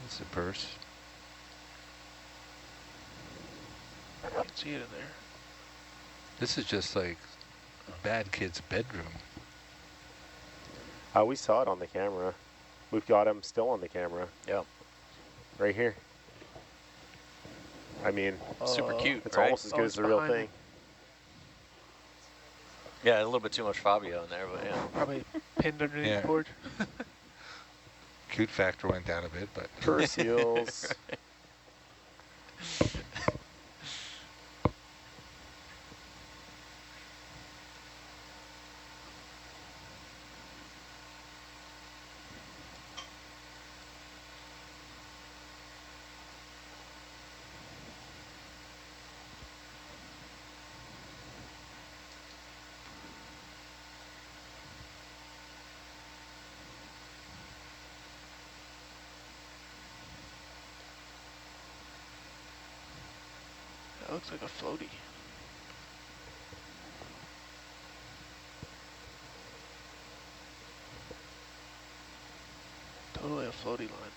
It's the purse. I can see it in there. This is just like a bad kid's bedroom. We saw it on the camera. We've got him still on the camera. Yeah. Right here. I mean, Super cute, it's right? almost as good as it's the real behind thing. Yeah, a little bit too much Fabio in there, but yeah. Probably pinned underneath Yeah. the board. Cute factor went down a bit, but Purse seals. That looks like a floaty. Totally a floaty line.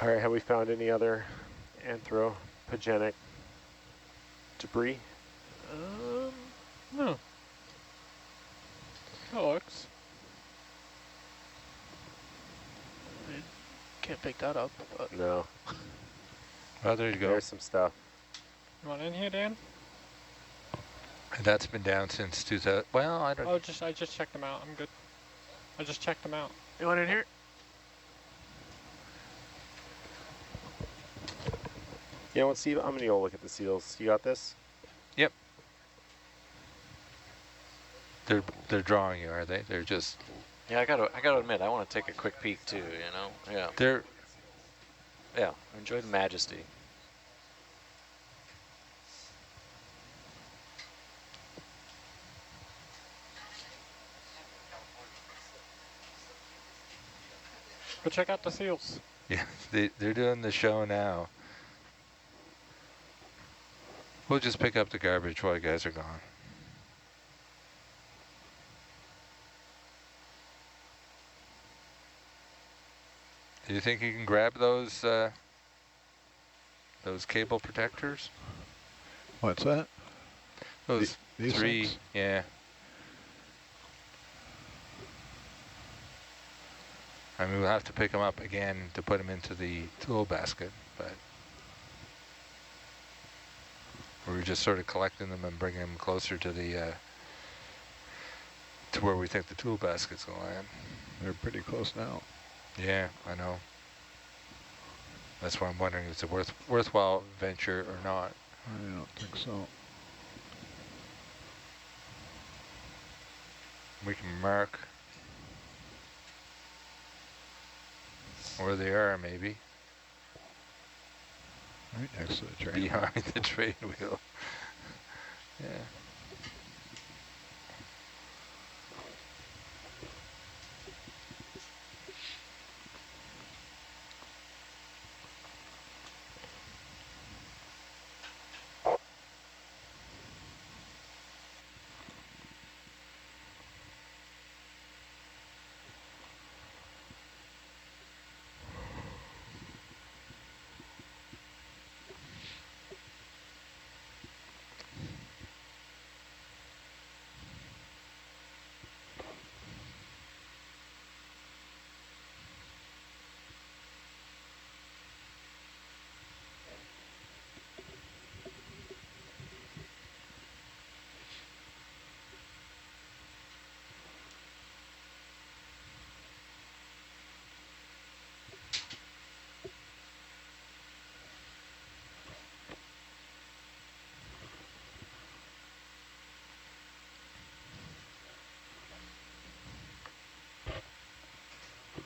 All right, have we found any other anthropogenic debris? No. That looks. Can't pick that up, but No. oh, there you go. There's some stuff. You want in here, Dan? And that's been down since 2000. Well, I don't. Oh, I just checked them out. I'm good. I just checked them out. you want in here? You know what, Steve? I'm gonna go look at the seals. You got this? Yep. They're drawing you, are they? They're just. Yeah, I gotta admit, I want to take a quick peek too, you know? Yeah. They're. Enjoy the majesty. Go check out the seals. Yeah, they're doing the show now. We'll just pick up the garbage while you guys are gone. Do you think you can grab those cable protectors? What's that? Those These three, things? yeah. I mean, we'll have to pick them up again to put them into the tool basket, but we were just sort of collecting them and bringing them closer to the to where we think the tool basket's going to land. They're pretty close now. Yeah, I know. That's why I'm wondering if it's a worthwhile venture or not. I don't think so. We can mark where they are, maybe. Right next to the train. Behind the train wheel. Yeah.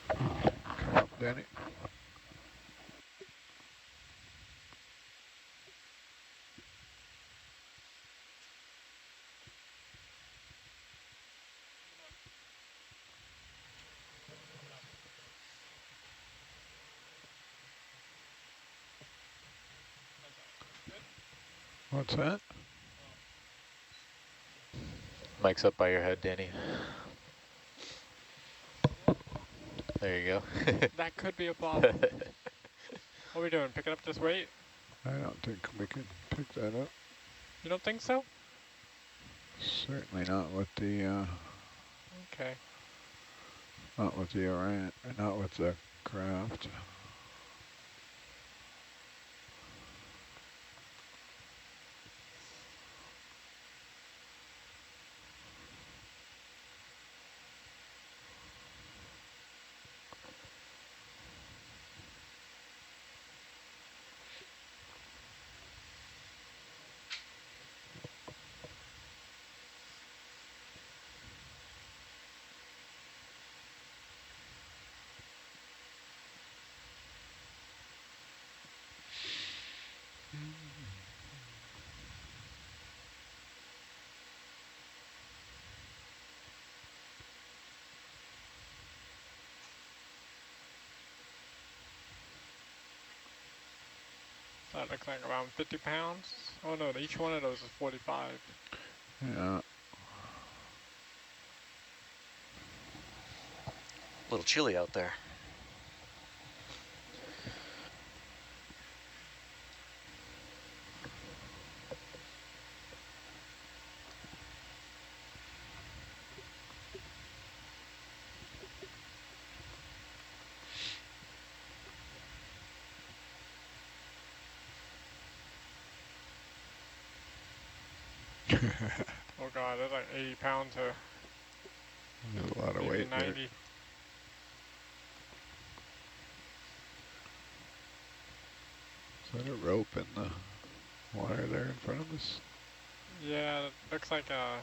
Come up, Danny. What's that? Mic's up by your head, Danny. There you go. That could be a problem. What are we doing? Picking up this weight? I don't think we can pick that up. You don't think so? Certainly not with the Okay. not with the Orion, not with the craft. That looks like around 50 pounds. Oh no, each one of those is 45. Yeah. A little chilly out there. Oh god, that's like 80 pounds or There's a lot of maybe weight 90. there. Is that a rope in the water there in front of us? Yeah, it looks like a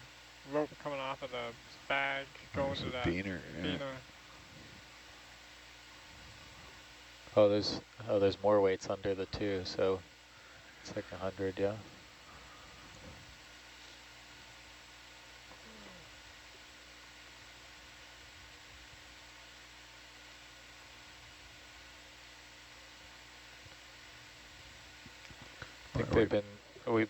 rope coming off of the bag going There's to a that beaner, yeah. beaner. Oh, there's more weights under the two, so it's like 100, yeah. I think they've been, we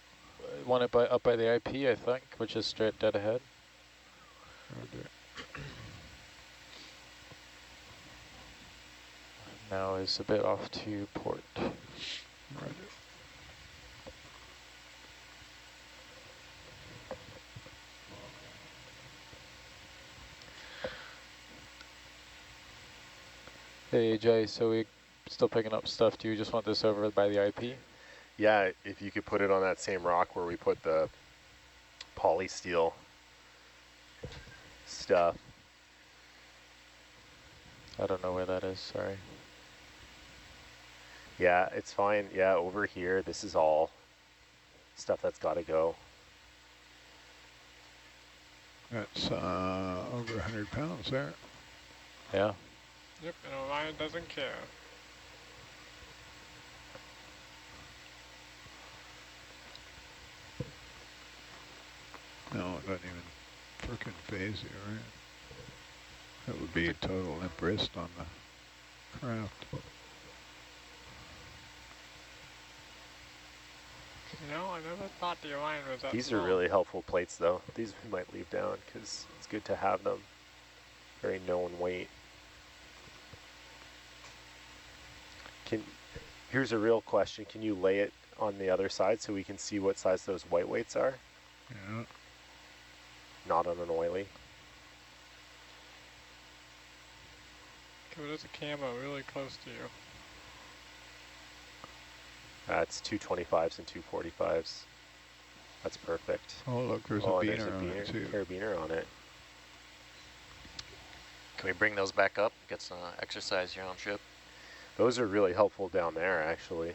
want it up by the IP, I think, which is straight dead ahead. Okay. Now is a bit off to port. Roger. Hey Jay, so we still picking up stuff. Do you just want this over by the IP? Yeah, if you could put it on that same rock where we put the polysteel stuff. I don't know where that is, sorry. Yeah, it's fine. Yeah, over here, this is all stuff that's got to go. That's over 100 pounds there. Yeah. Yep, and Orion doesn't care. No, it doesn't even frickin' phase you, right? That would be a total limp wrist on the craft. You know, I never thought the Orion was that These small. are really helpful plates, though. These we might leave down because it's good to have them. Very known weight. Here's a real question. Can you lay it on the other side so we can see what size those white weights are? Yeah. Not on an oily. Okay, there's a camo really close to you. It's 225s and 245s. That's perfect. Oh, look, there's a beaner on it, too. Carabiner on it. Can we bring those back up? Get some exercise here on ship. Those are really helpful down there, actually.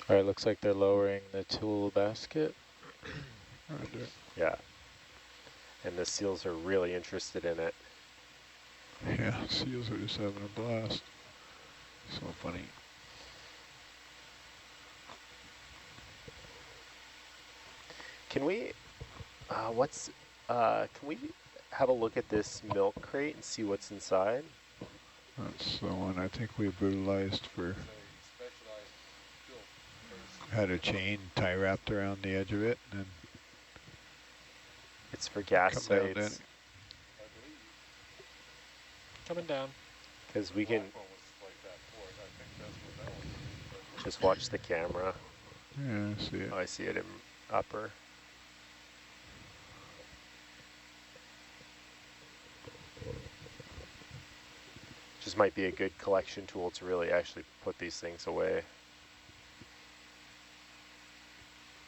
All right, looks like they're lowering the tool basket. Yeah. And the SEALs are really interested in it. Yeah, SEALs are just having a blast. So funny. Can we, can we have a look at this milk crate and see what's inside? That's the one I think we brutalized for. Had a chain tie wrapped around the edge of it, and then it's for gas sites. Coming down. Because we can just watch the camera. Yeah, I see it. Oh, I see it in upper. Just might be a good collection tool to really actually put these things away.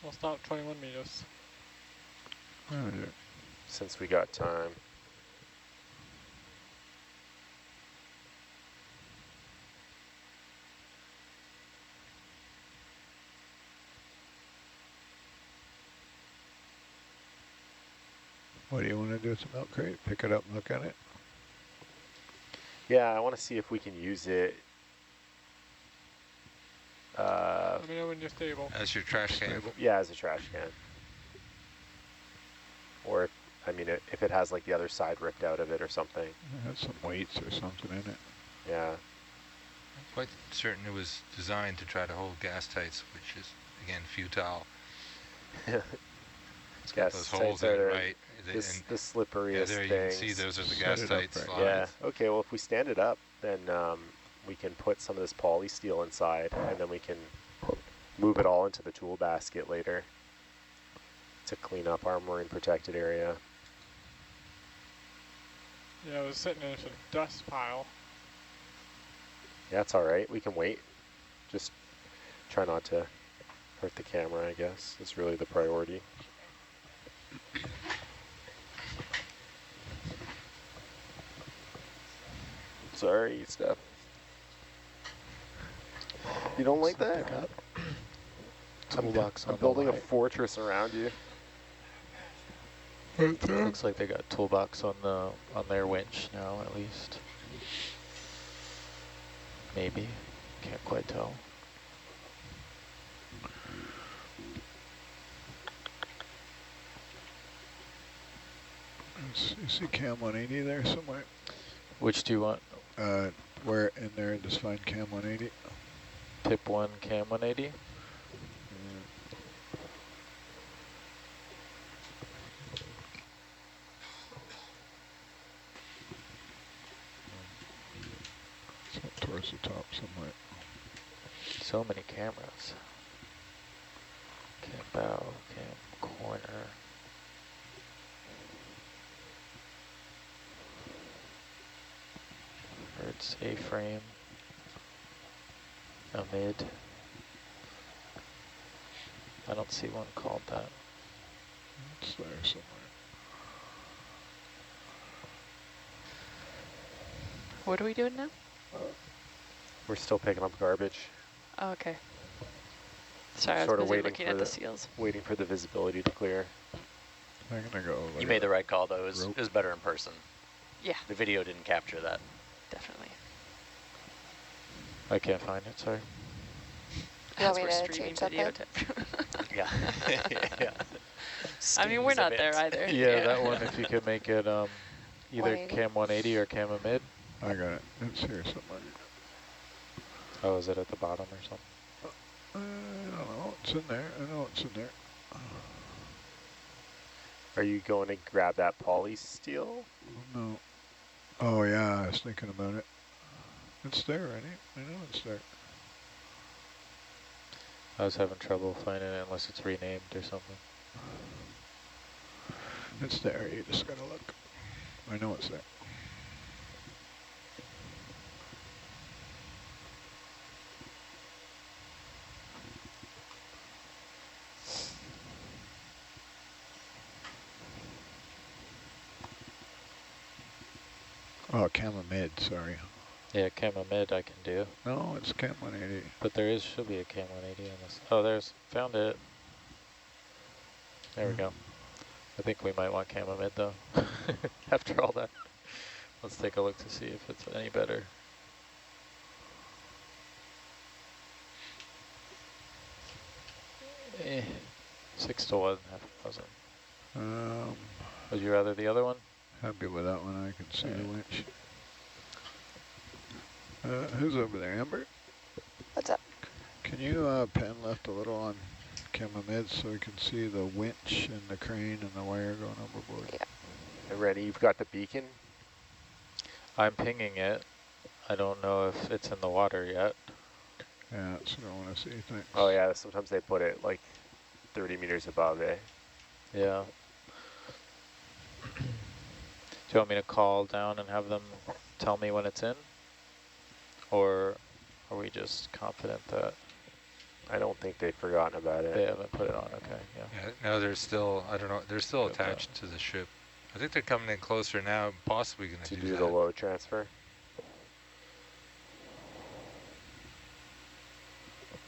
We'll stop 21 meters. Oh, yeah. Since we got time. What do you want to do with the milk crate? Pick it up and look at it? Yeah, I want to see if we can use it. Let me know when you're stable. As your trash can. Yeah, as a trash can. Or, if it has like the other side ripped out of it or something. It had some weights or something in it. Yeah. I'm quite certain it was designed to try to hold gas tights, which is, again, futile. It's got those holes in it, right? The slipperiest there you things. can see those are the gas tights slides. Yeah, okay, well if we stand it up, then we can put some of this poly steel inside, and then we can move it all into the tool basket later to clean up our marine protected area. Yeah, it was sitting in a dust pile. Yeah, it's all right. We can wait. Just try not to hurt the camera, I guess. It's really the priority. Sorry, Steph. You don't like that? Toolbox I'm building a fortress around you. Looks like they got toolbox on their winch now, at least. Maybe. Can't quite tell. You see cam 180 there somewhere? Which do you want? Where in there, just find cam 180. Tip 1 cam 180? So towards the top somewhere. So many cameras. Cam bow, cam. 1 corner. It's A-frame, a mid. I don't see one called that. It's there somewhere. What are we doing now? We're still picking up garbage. Oh, okay. Sorry, I Sort was of busy waiting looking for at the the- seals. Waiting for the visibility to clear. I'm gonna go. You made the right call, though. It rope. was better in person. Yeah, The video didn't capture that. definitely. I can't find it, sorry. You want As me we're to streaming change video. something? Yeah. Yeah. I mean, we're Stings a not bit. there either. Yeah, that one, if you could make it either 180? cam 180 or cam a mid. I got it. It's here somewhere. Oh, is it at the bottom or something? I don't know. It's in there. I know it's in there. Are you going to grab that poly steel? No. Oh yeah, I was thinking about it. It's there, I know it's there. I was having trouble finding it unless it's renamed or something. It's there. You just gotta look. I know it's there. Oh, Cam mid, sorry. Yeah, cam a mid I can do. No, it's Cam 180. But should be a cam 180 on this. Oh, found it. There we go. I think we might want cam a mid though. After all that. Let's take a look to see if it's any better. Eh, 6 to 1, half a dozen. Would you rather the other one? Happy with that one. I can see the winch. Who's over there, Amber? What's up? Can you pen left a little on camera mid so we can see the winch and the crane and the wire going overboard? Yeah. And Rennie, you've got the beacon? I'm pinging it. I don't know if it's in the water yet. Yeah, that's what I want to see. Thanks. Oh yeah, sometimes they put it like 30 meters above, eh? Yeah. Do you want me to call down and have them tell me when it's in? Or are we just confident that I don't think they've forgotten about it. they haven't put it on? Okay, yeah. Yeah, no, they're still, I don't know, they're still attached to the ship. I think they're coming in closer now, possibly going to To do do that. the load transfer.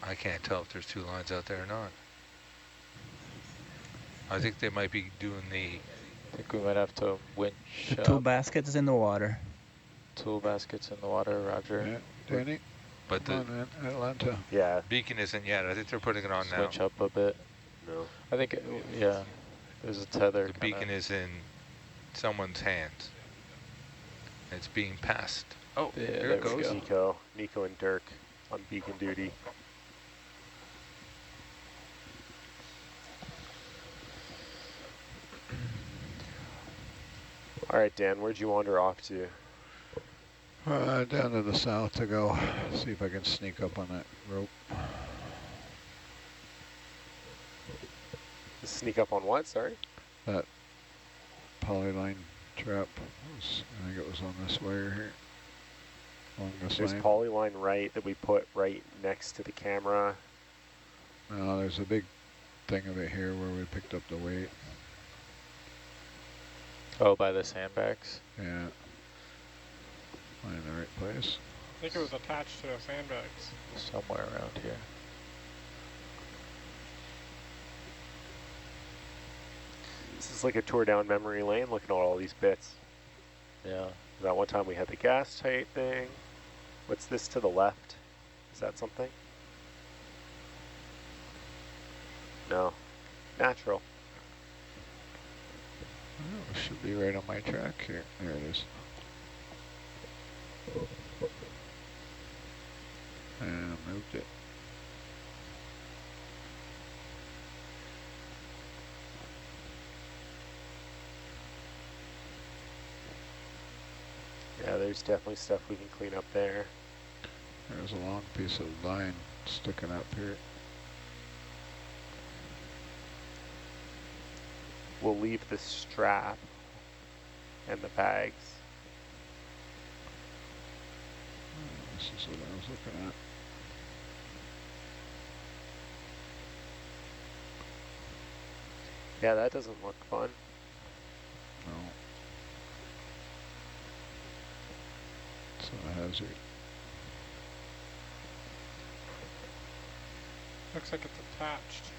I can't tell if there's 2 lines out there or not. I think they might be doing the... I think we might have to winch The tool basket is in the water. Tool baskets in the water, roger. Yeah, Danny? But Come the on, man. Atlanta. Yeah. beacon isn't yet. I think they're putting it on now. Switch up a bit. No. I think, yeah, there's a tether. The beacon is in someone's hands. It's being passed. Oh, Yeah, here there it we goes. go. Nico and Dirk on beacon duty. All right, Dan, where'd you wander off to? Down to the south to go see if I can sneak up on that rope. Sneak up on what, sorry? That polyline trap. I think it was on this wire here. Along this There's line. polyline right that we put right next to the camera. No, there's a big thing of it here where we picked up the weight. Oh, by the sandbags? Yeah. Am I in the right place? I think it was attached to the sandbags. Somewhere around here. This is like a tour down memory lane, looking at all these bits. Yeah. That one time we had the gas tight thing. What's this to the left? Is that something? No. Natural. Oh, it should be right on my track here. There it is. And moved it. Yeah, there's definitely stuff we can clean up there. There's a long piece of line sticking up here. We'll leave the strap and the bags. This is what I was looking at. Yeah, that doesn't look fun. No. It's a hazard. Looks like it's attached.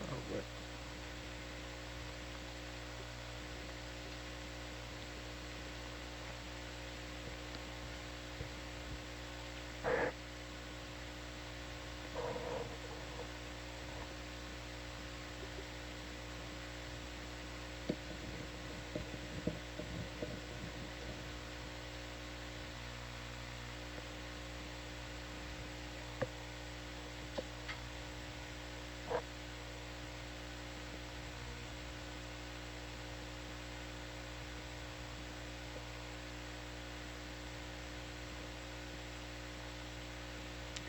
Probably.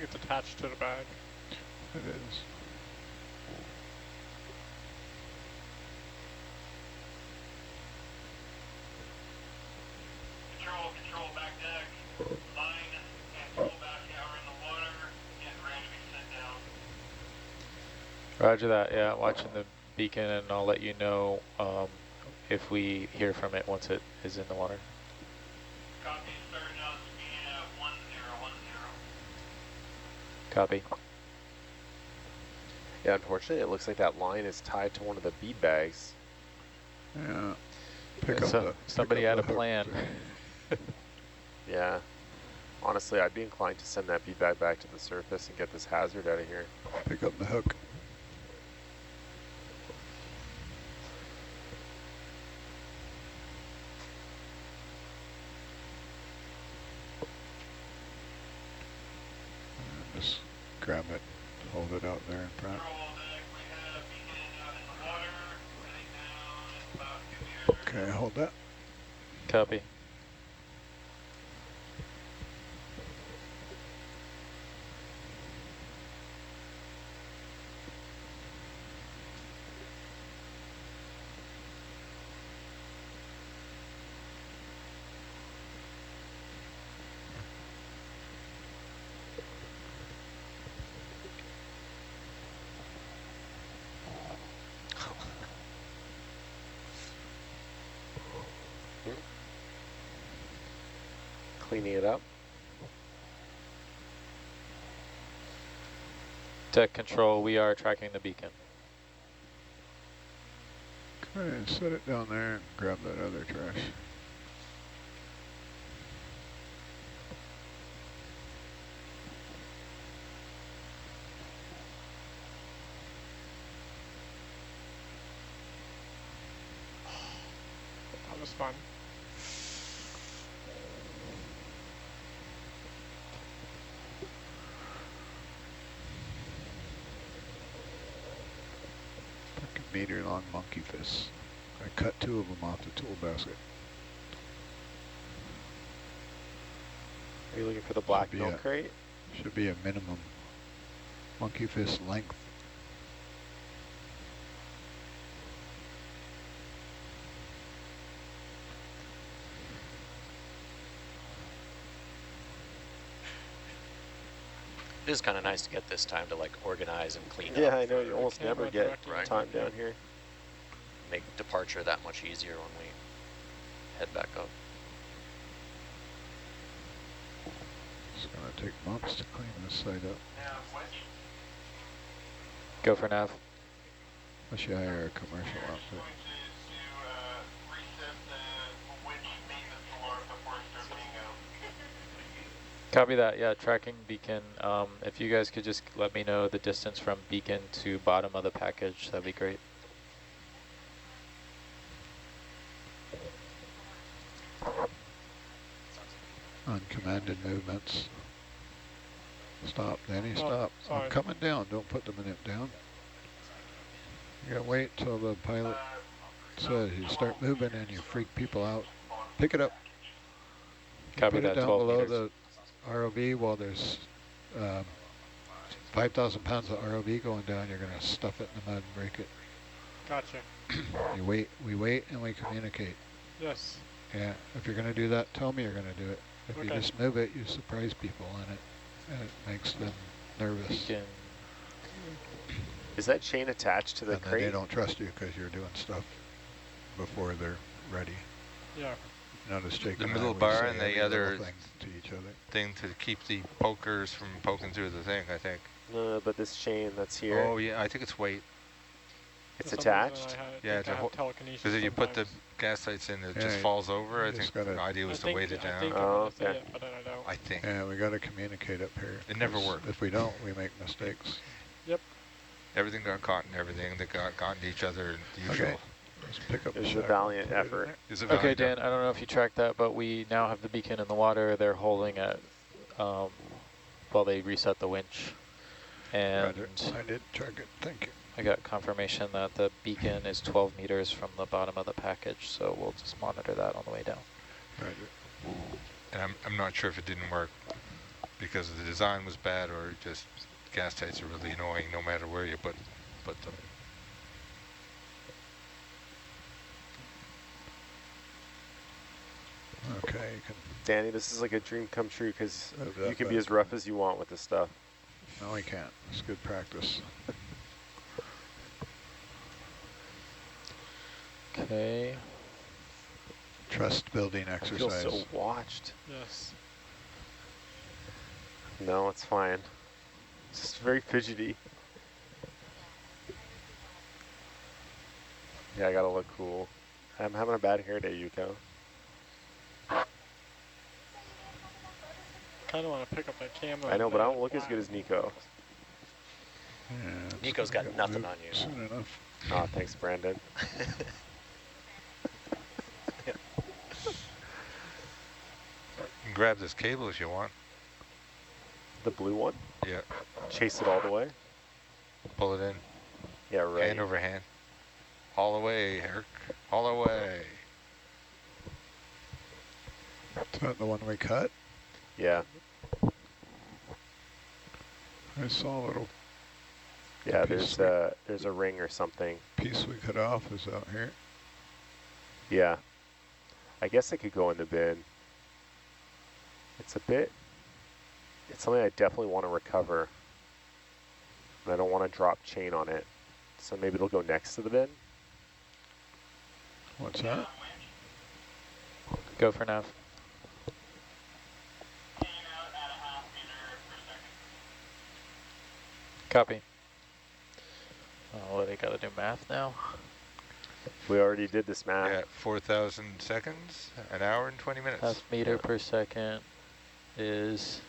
It's attached to the bag. It is. Control back deck. Line and tool basket are in the water. Get ready to be sent down. Roger that, yeah, watching the beacon, and I'll let you know if we hear from it once it is in the water. Copy, starting out speed at 1010. Copy. Yeah, unfortunately, it looks like that line is tied to one of the bead bags. Yeah. Somebody had a plan. Yeah. Honestly, I'd be inclined to send that bead bag back to the surface and get this hazard out of here. Pick up the hook. And just grab it, hold it out there in front. Okay, hold that. Copy. Cleaning it up. Tech control, we are tracking the beacon. Okay, set it down there and grab that other trash. That was fun. Meter-long monkey fish. I cut 2 of them off the tool basket. Are you looking for the black milk crate? Should be a minimum monkey fish length. It is kind of nice to get this time to like organize and clean up. Yeah, I know, you almost never get time down here. Make departure that much easier when we head back up. It's going to take months to clean this site up. Go for nav. Unless you hire a commercial outfit. Copy that, yeah, tracking beacon. If you guys could just let me know the distance from beacon to bottom of the package, that'd be great. Uncommanded movements. Stop, Danny, stop. I'm coming down, don't put the minute down. You gotta wait till the pilot says you start moving and you freak people out. Pick it up. Copy put that, it down 12 below meters. the ROV while there's 5,000 pounds of ROV going down. You're going to stuff it in the mud and break it. Gotcha. We wait and we communicate. Yes. Yeah, if you're going to do that, tell me you're going to do it. If you just move it, you surprise people and it makes them nervous. Beacon. Is that chain attached to the and crate? then they don't trust you because you're doing stuff before they're ready. Yeah. Notice Jake The and middle I, we bar say and the every other little thing to each other. thing to keep the pokers from poking through the thing, I think. No, but this chain that's here. Oh yeah, I think it's weight. It's attached? Yeah, because if you put the gas lights in, it just falls over. I think the idea was to weight it down. Oh, okay. I think. Yeah, we got to communicate up here. It never worked. If we don't, we make mistakes. Yep. Everything got caught in everything. They got caught in each other. Usual. Okay. Let's pick up. It was a valiant effort. Okay, Dan, I don't know if you tracked that, but we now have the beacon in the water. They're holding it while they reset the winch. And Roger. I did track it. Thank you. I got confirmation that the beacon is 12 meters from the bottom of the package, so we'll just monitor that on the way down. Roger. And I'm not sure if it didn't work because the design was bad or just gas tights are really annoying no matter where you put them. Okay. You can Danny, this is like a dream come true because you can back. be as rough as you want with this stuff. No, we can't. It's good practice. Okay. Trust building I exercise. feel so watched. Yes. No, it's fine. It's just very fidgety. Yeah, I gotta look cool. I'm having a bad hair day, Yuko. Kind of want to pick up that camera. I know, but I don't look as good as Nico. Yeah, Nico's got nothing on you. Soon enough. Oh, thanks, Brandon. You can grab this cable if you want. The blue one? Yeah. Chase it all the way? Pull it in. Yeah, right. Hand over hand. Haul away, Herc. Haul away. Is that the one we cut? Yeah. I saw a little Yeah, there's a ring or something. piece we cut off is out here. Yeah. I guess it could go in the bin. It's something I definitely want to recover. And I don't want to drop chain on it. So maybe it'll go next to the bin. What's that? Go for nav. Copy. Oh, they gotta do math now. We already did this math. Yeah, 4,000 seconds, an hour and 20 minutes. Half meter per second is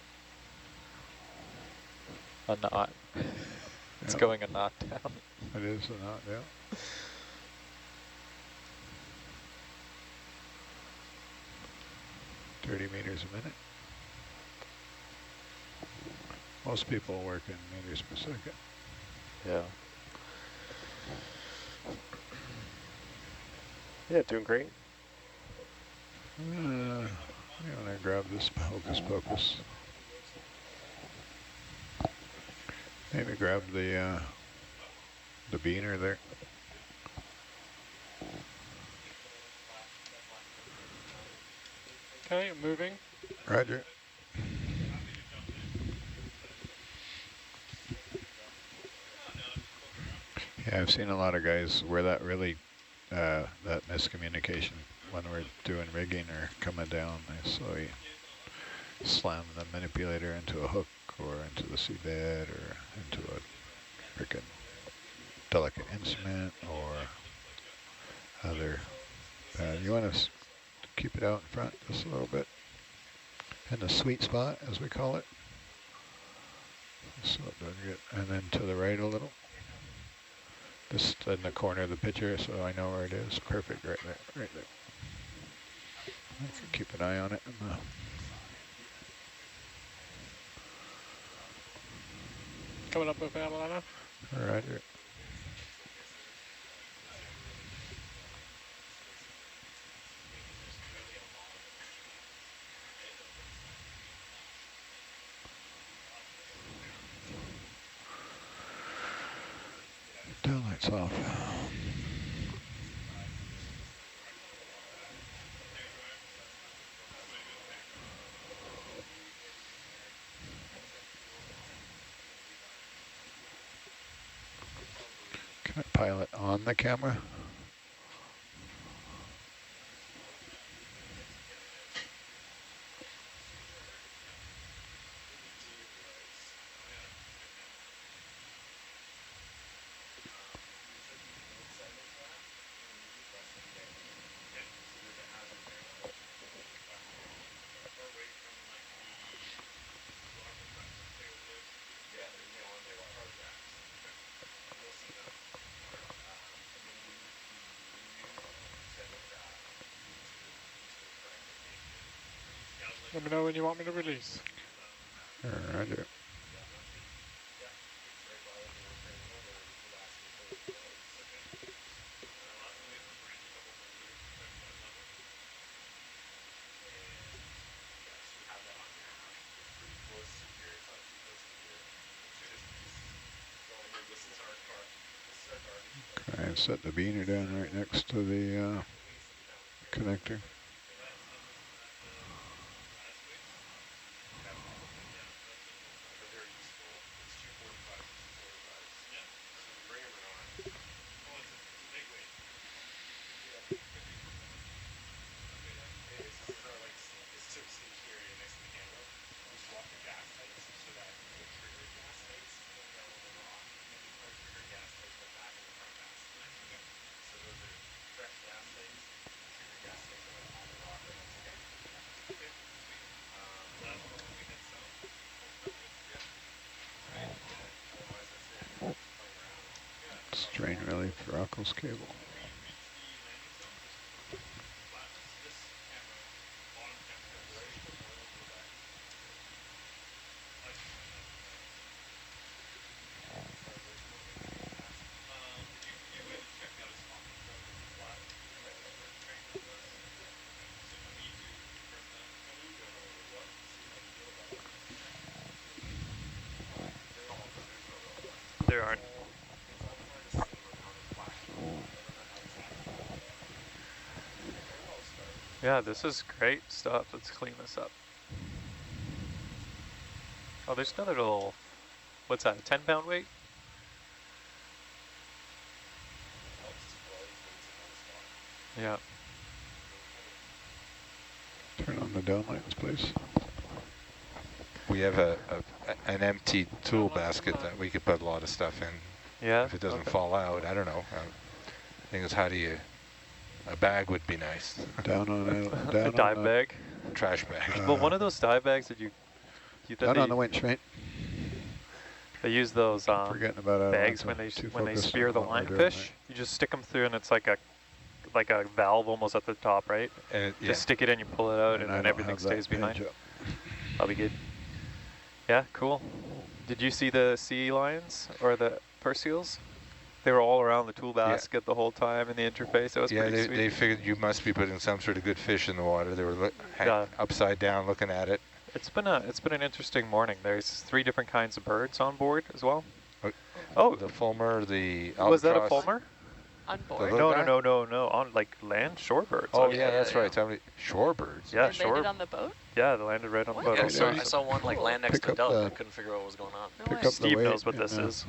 a knot. It's going a knot down. It is a knot, yeah. $30 meters a minute. Most people work in meters per second. Yeah. Yeah, doing great. I'm gonna grab this hocus pocus. Maybe grab the beaner there. Okay, moving. Roger. Yeah, I've seen a lot of guys where that really, that miscommunication when we're doing rigging or coming down. I saw you slam the manipulator into a hook or into the seabed or into a freaking delicate instrument or other. You want to keep it out in front just a little bit. In the sweet spot, as we call it. So it doesn't get, and then to the right a little. Just in the corner of the picture so I know where it is. Perfect, right there, right there. I can keep an eye on it. Coming up with Atlanta. Roger. Taillights off. Pilot on the camera. Let me know when you want me to release. Roger. Okay, set the beaner down right next to the connector. Strain relief for Rockles cable. There aren't. Yeah, this is great stuff. Let's clean this up. Oh, there's another little, what's that, a 10-pound weight? Yeah. Turn on the downlights, please. We have an empty tool basket that we could put a lot of stuff in. Yeah. If it doesn't fall out, I don't know. Thing is, how do you? A bag would be nice. Down on it. Down A dive bag. Trash bag. Well, one of those dive bags that down on the winch, mate. They use those Forgetting about bags when they spear the lionfish. You just stick them through, and it's like a valve almost at the top, right? Just stick it in, you pull it out, and then everything stays behind. That'll be good. Yeah, cool. Did you see the sea lions or the purse seals? They were all around the tool basket the whole time in the interface. It was pretty sweet. They figured you must be putting some sort of good fish in the water. They were upside down looking at it. It's been an interesting morning. There's 3 different kinds of birds on board as well. Oh, the fulmar, the albatross. Was that a fulmar? On board? No. On like land shorebirds. Oh yeah, that's right. Tell me, shorebirds. Yeah, they landed on the boat? Yeah, they landed right on the boat. Yeah, I saw one like land next to the dock. I couldn't figure out what was going on. No Steve knows what this is.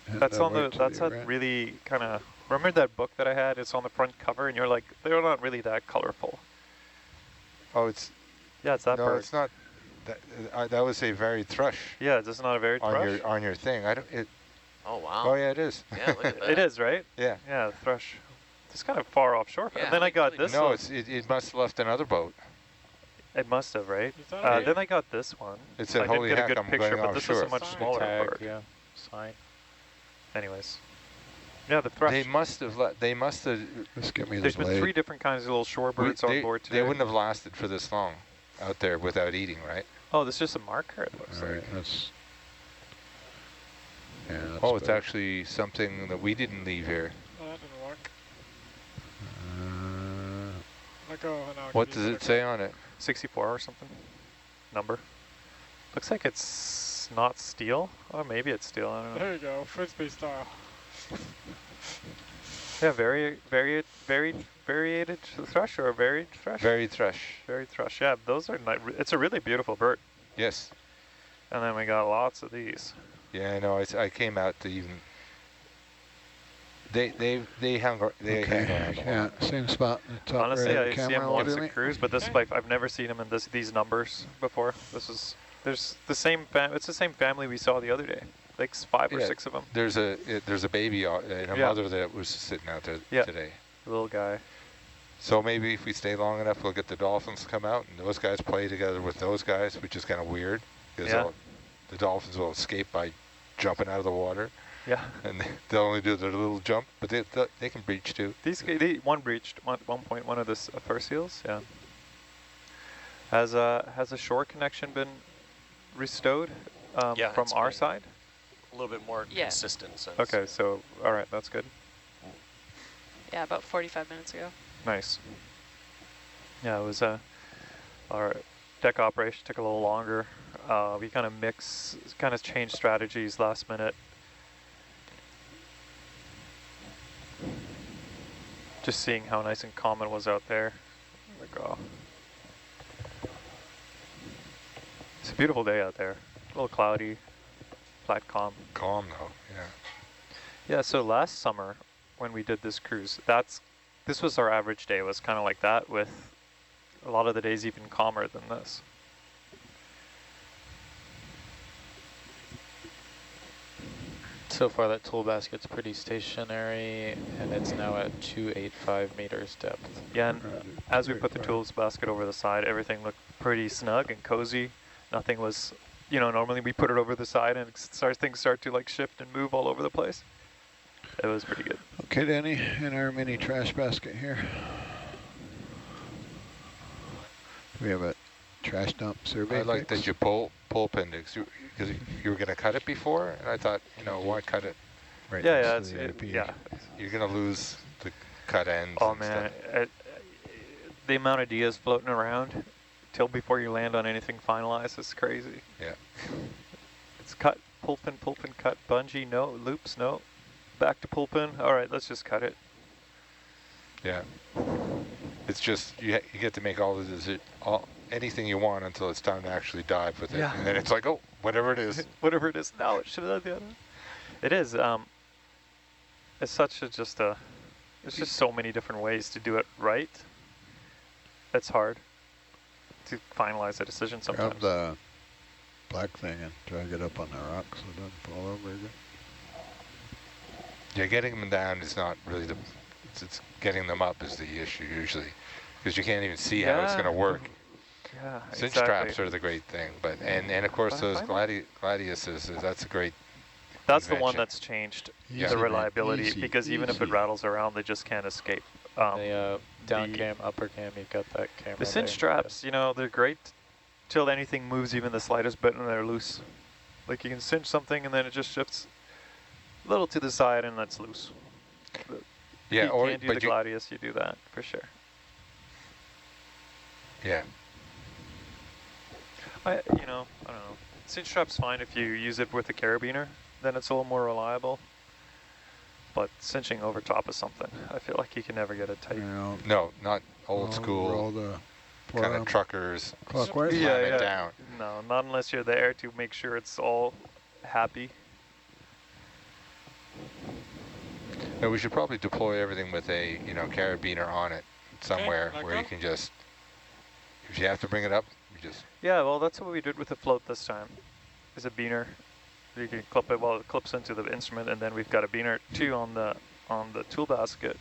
That's on the. That's a really kind of. Remember that book that I had? It's on the front cover, and you're like, they're not really that colorful. Oh, it's. Yeah, it's that bird. No, it's not. That was a varied thrush. Yeah, this is not a varied thrush. On your thing, I don't. Oh wow. Oh yeah, it is. Yeah, look at that. It is, right? Yeah. Yeah, thrush. It's kind of far offshore. Yeah, and then I got this. No, it must have left another boat. It must have, right? Right? Then I got this one. It said, I "Holy didn't get heck, a good I'm picture, going but this is a offshore." much smaller Tag, bird. yeah, sign. Anyways. Yeah, the thrush. They must have. Just give me There's the been 3 different kinds of little shorebirds on board today. They wouldn't have lasted for this long out there without eating, right? Oh, this is just a marker, it looks All like. right, that's Oh, it's actually something that we didn't leave here. Oh, that didn't work. Uh, What does it say on it? 64 or something. Number. Looks like it's not steel. Oh, maybe it's steel. I don't know. There you go, frisbee style. Yeah, varied thrush or varied thrush? Varied thrush. Varied thrush. Yeah, those are it's a really beautiful bird. Yes. And then we got lots of these. Yeah, I know. I came out to even They hang around the Yeah, same spot. The top Honestly, right I see camera him will once do a me. cruise, but this like I've never seen him in these numbers before. There's the same it's the same family we saw the other day, like 5 or 6 of them. There's a baby and a mother that was sitting out there today. Little guy. So maybe if we stay long enough, we'll get the dolphins to come out, and those guys play together with those guys, which is kind of weird, because the dolphins will escape by jumping out of the water. Yeah. And they'll only do their little jump, but they can breach too. One breached at one point, one of the fur seals, yeah. Has a shore connection been restored from our side? A little bit more consistent since. Okay, so, all right, that's good. Yeah, about 45 minutes ago. Nice. Yeah, it was our deck operation took a little longer. We kind of changed strategies last minute. Just seeing how nice and calm it was out there. Like, oh. It's a beautiful day out there. A little cloudy, flat calm. Calm though, yeah. Yeah, so last summer when we did this cruise, this was our average day. It was kind of like that, with a lot of the days even calmer than this. So far that tool basket's pretty stationary, and it's now at 285 meters depth. Yeah, and as we put the tools basket over the side, everything looked pretty snug and cozy. Nothing was, normally we put it over the side and things start to like shift and move all over the place. It was pretty good. Okay, Danny, in our mini trash basket here. We have a trash dump survey. I like that you pull appendix, because you were going to cut it before, and I thought, why cut it? Right. Yeah, You're going to lose the cut ends. Oh man, the amount of ideas floating around till before you land on anything finalized is crazy. Yeah. It's cut, pull pin, cut, bungee, no, loops, no. Back to pull pin, all right, let's just cut it. Yeah. It's just, you get to make anything you want until it's time to actually dive with it. Yeah. And then it's like, oh, whatever it is. Whatever it is, now it should have done the other. It is, it's such a there's just so many different ways to do it right. It's hard to finalize a decision sometimes. Grab the black thing and drag it up on the rock so it doesn't fall over again. Yeah, getting them down is not really it's getting them up is the issue usually, because you can't even see how it's going to work. Yeah, Cinch straps are the great thing, and of course those gladiuses, that's a great That's invention. the one that's changed Yeah. the reliability, because even if it rattles around, they just can't escape. The down cam, upper cam, you've got that camera. The cinch straps, they're great till anything moves even the slightest bit and they're loose. Like you can cinch something and then it just shifts a little to the side and that's loose. Yeah, you can't do the gladius, you do that for sure. Yeah. I don't know. Cinch strap's fine if you use it with a carabiner, then it's a little more reliable. But cinching over top of something, I feel like you can never get it tight. No, not old school kind of truckers. Clockwise? It down. No, not unless you're there to make sure it's all happy. No, we should probably deploy everything with a carabiner on it somewhere where you can just, if you have to bring it up, you just. Yeah, well, that's what we did with the float this time. Is a beaner. You can clip it while it clips into the instrument, and then we've got a beaner too on the tool basket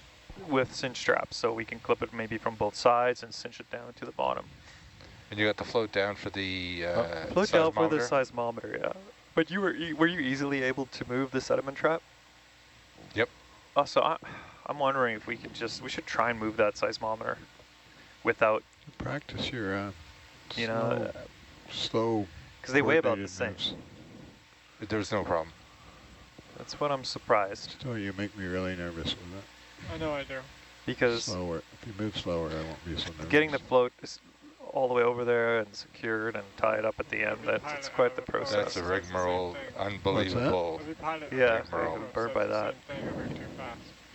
with cinch straps, so we can clip it maybe from both sides and cinch it down to the bottom. And you got the float down for the float down for the seismometer, yeah. But were you easily able to move the sediment trap? Yep. So I'm wondering if we should try and move that seismometer without practice your slow, because they weigh about the same. There's no problem. That's what I'm surprised. So you make me really nervous with that. I know I do. Because slower. If you move slower, I won't be so nervous. Getting the float all the way over there and secured and tied up at the end, it's quite the process. That's a rigmarole, unbelievable. Yeah, burned by that.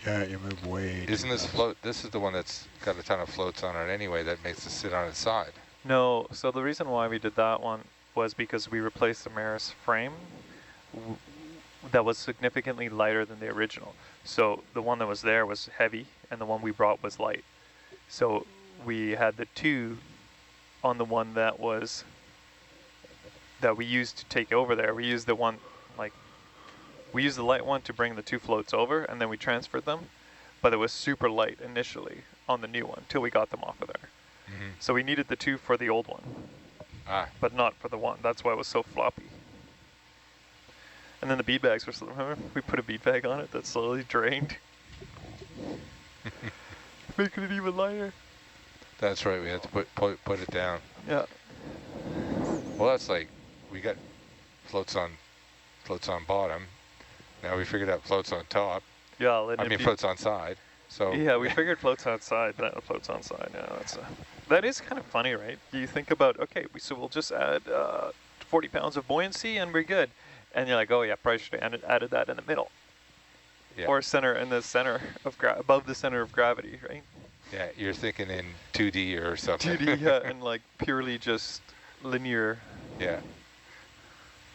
Yeah, you move way Isn't this float, this is the one that's got a ton of floats on it anyway that makes it sit on its side. No, so the reason why we did that one was because we replaced the Maris frame that was significantly lighter than the original. So the one that was there was heavy, and the one we brought was light. So we had the 2 on the one that we used to take over there. We used the one, we used the light one to bring the 2 floats over, and then we transferred them. But it was super light initially on the new one till we got them off of there. Mm-hmm. So we needed the 2 for the old one, but not for the one. That's why it was so floppy. And then the bead bags were, remember, we put a bead bag on it that slowly drained, making it even lighter. That's right. We had to put it down. Yeah. Well, that's like we got floats on bottom. Now we figured out floats on top. Yeah. I mean floats on side. So yeah, we figured floats on side. That floats on side. Yeah, that is kind of funny, right? You think about, okay, so we'll just add 40 pounds of buoyancy and we're good. And you're like, oh yeah, probably should have added that in the middle. Yeah. Or in the center of above the center of gravity, right? Yeah, you're thinking in 2D or something. 2D, yeah, and like purely just linear. Yeah.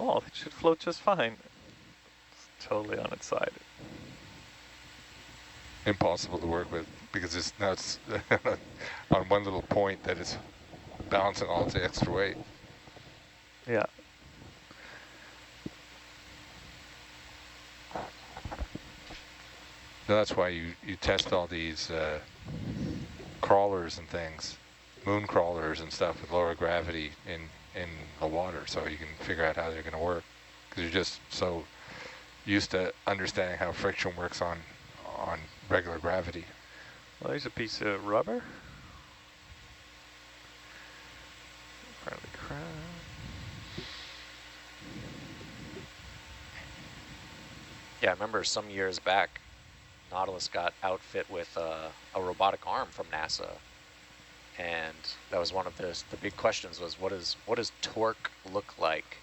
Oh, it should float just fine. It's totally on its side. Impossible to work with because it's on one little point that it's balancing all the extra weight. Yeah. No, that's why you test all these crawlers and things, moon crawlers and stuff with lower gravity in the water, so you can figure out how they're going to work, because you're just so used to understanding how friction works on regular gravity. Well, there's a piece of rubber. In front of the crowd. Yeah, I remember some years back, Nautilus got outfit with a robotic arm from NASA, and that was one of the big questions was what does torque look like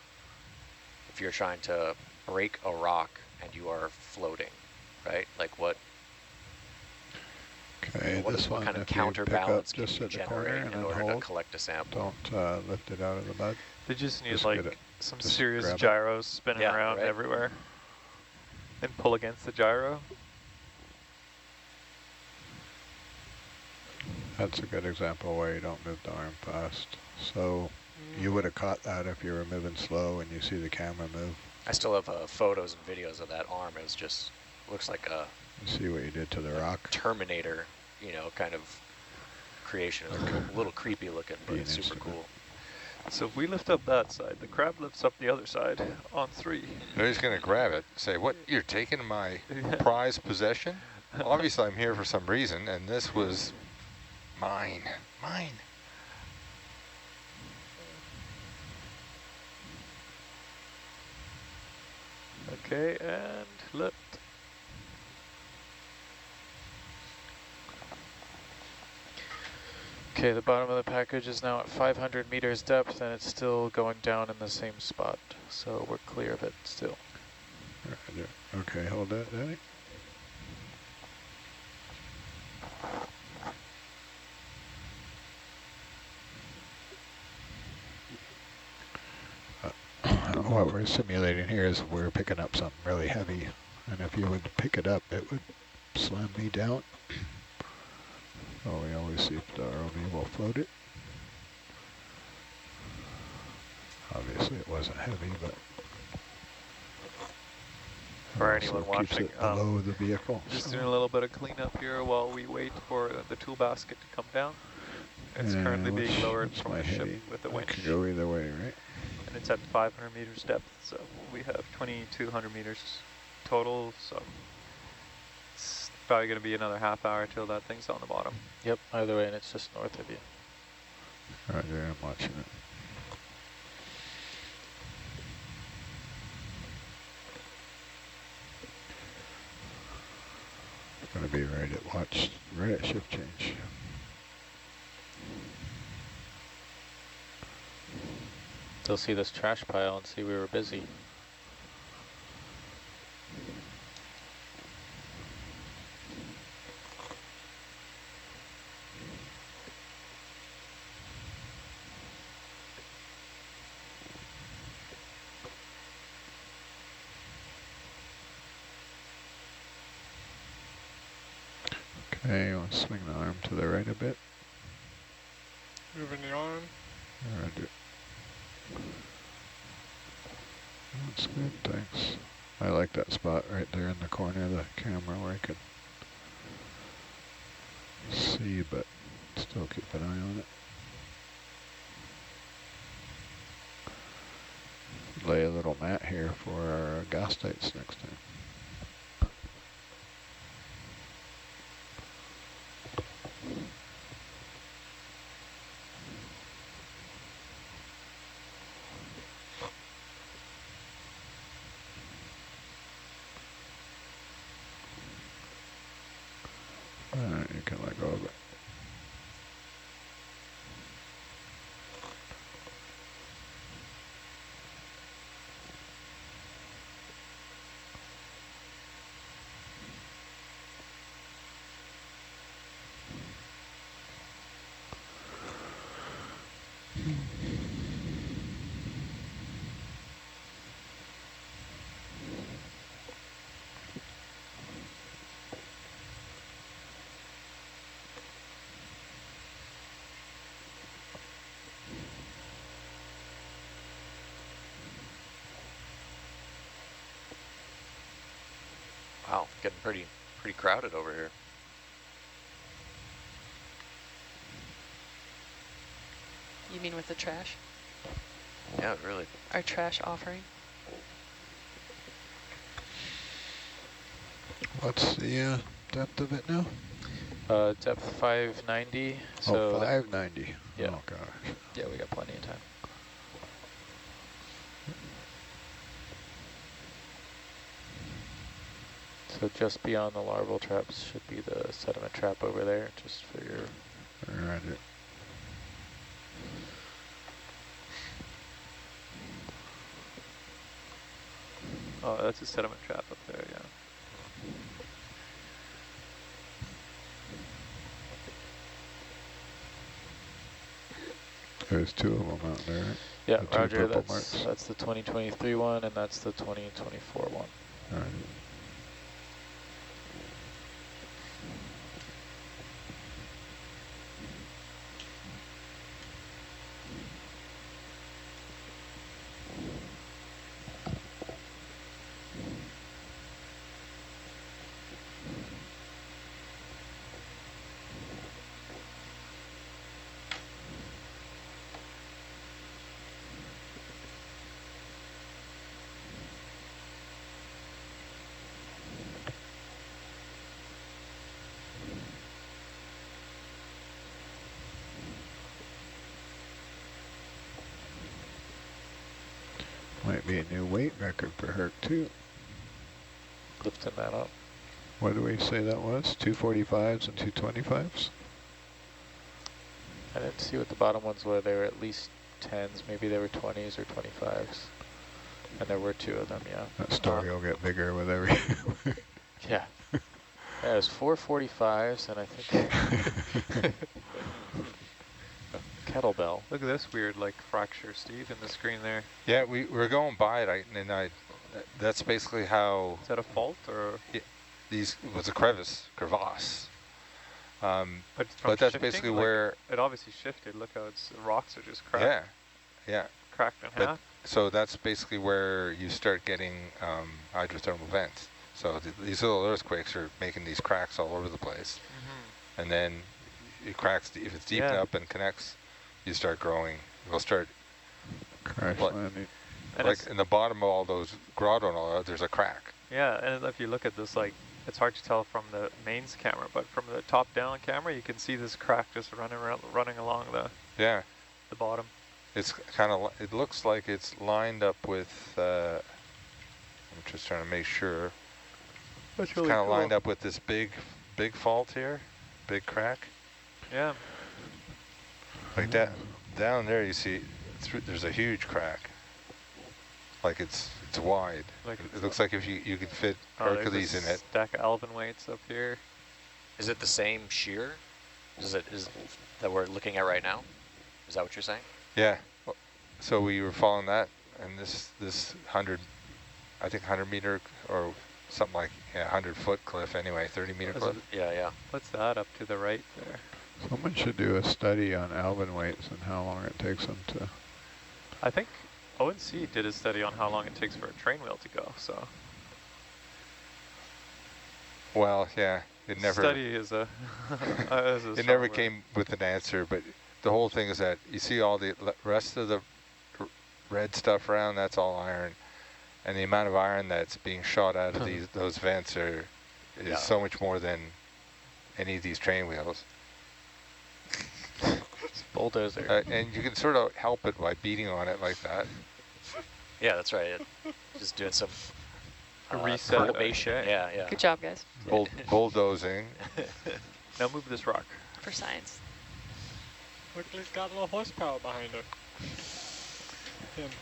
if you're trying to break a rock and you are floating, right? Like what? Okay, what kind of counterbalance can you generate in order to collect a sample? Don't lift it out of the mud. They just need like some serious gyros spinning around everywhere and pull against the gyro. That's a good example where you don't move the arm fast. So you would have caught that if you were moving slow and you see the camera move. I still have photos and videos of that arm. It was just, looks like a... You see what you did to the rock? Terminator, kind of creation. It was a little creepy looking, but it's super cool. So if we lift up that side, the crab lifts up the other side on 3. No, he's going to grab it, say, what, you're taking my prized possession? Obviously I'm here for some reason, and this was mine. Okay, and lift. Okay, the bottom of the package is now at 500 meters depth, and it's still going down in the same spot, so we're clear of it still. Okay, hold that, Danny. What we're simulating here is we're picking up something really heavy, and if you would pick it up, it would slam me down. So we always see if the ROV will float it. Obviously it wasn't heavy, but for anyone watching, keeps it below the vehicle. Just doing a little bit of cleanup here while we wait for the tool basket to come down. It's currently being lowered from the ship with a winch. It could go either way, right? And it's at 500 meters depth, so we have 2,200 meters total, so it's probably going to be another half hour till that thing's on the bottom. Yep, either way, and it's just north of you. Right there, I'm watching it. Going to be right at shift change. They'll see this trash pile and see we were busy. Okay, you want to swing the arm to the right a bit? Moving the arm. Roger. That's good, thanks. I like that spot right there in the corner of the camera where I could see, but still keep an eye on it. Lay a little mat here for our gas tights next time. You can let go of it. Wow, getting pretty crowded over here. You mean with the trash? Yeah, really. Our trash offering? What's the depth of it now? Depth 590. So 590. Yeah. Oh, gosh. Yeah, we got plenty of time. So just beyond the larval traps should be the sediment trap over there, just for your... Roger. Oh, that's a sediment trap up there, yeah. There's two of them out there, right? Yeah, the Roger, that's the 2023 one, and that's the 2024 one. All right. Might be a new weight record for Herc too. Lifting that up. What do we say that was? 245s and 225s? I didn't see what the bottom ones were. They were at least 10s. Maybe they were 20s or 25s. And there were two of them, yeah. That story will get bigger with every... Yeah. Yeah, it was 445s, and I think... kettlebell. Look at this weird, like, fracture, Steve, in the screen there. Yeah, we were going by it, and that's basically how... Is that a fault, or...? It was a crevasse. But that's shifting, basically like, where... It obviously shifted. Look how the rocks are just cracked. Yeah, yeah. Cracked in half. So that's basically where you start getting hydrothermal vents. So these little earthquakes are making these cracks all over the place. Mm-hmm. And then it cracks, if it's deep enough and connects, you start growing. It'll start... Crash landing. Like in the bottom of all those grotto and all that, there's a crack. Yeah, and if you look at this, like, it's hard to tell from the mains camera, but from the top-down camera, you can see this crack just running along the bottom. It's kind of, it looks like it's lined up with, I'm just trying to make sure. That's it's really kind of cool. lined up with this big fault here, big crack. Yeah. Like that, down there you see, there's a huge crack. Like it's wide. Like it looks like if you could fit Hercules in it. Stack of Alvin weights up here. Is it the same shear? Is that we're looking at right now? Is that what you're saying? Yeah. So we were following that, and this 100 meter or something like 100-foot cliff anyway, 30-meter cliff. Yeah. What's that up to the right there? Someone should do a study on Alvin weights and how long it takes them to... I think ONC did a study on how long it takes for a train wheel to go, so... Well, yeah, it never... Study is a... it never came with an answer, but the whole thing is that you see all the rest of the red stuff around, that's all iron. And the amount of iron that's being shot out of those vents is so much more than any of these train wheels. Bulldozer. And you can sort of help it by beating on it like that. Yeah, that's right. Just doing some reset. Cultivation. Yeah. Good job, guys. Bulldozing. Now move this rock. For science. Look, it's got a little horsepower behind it.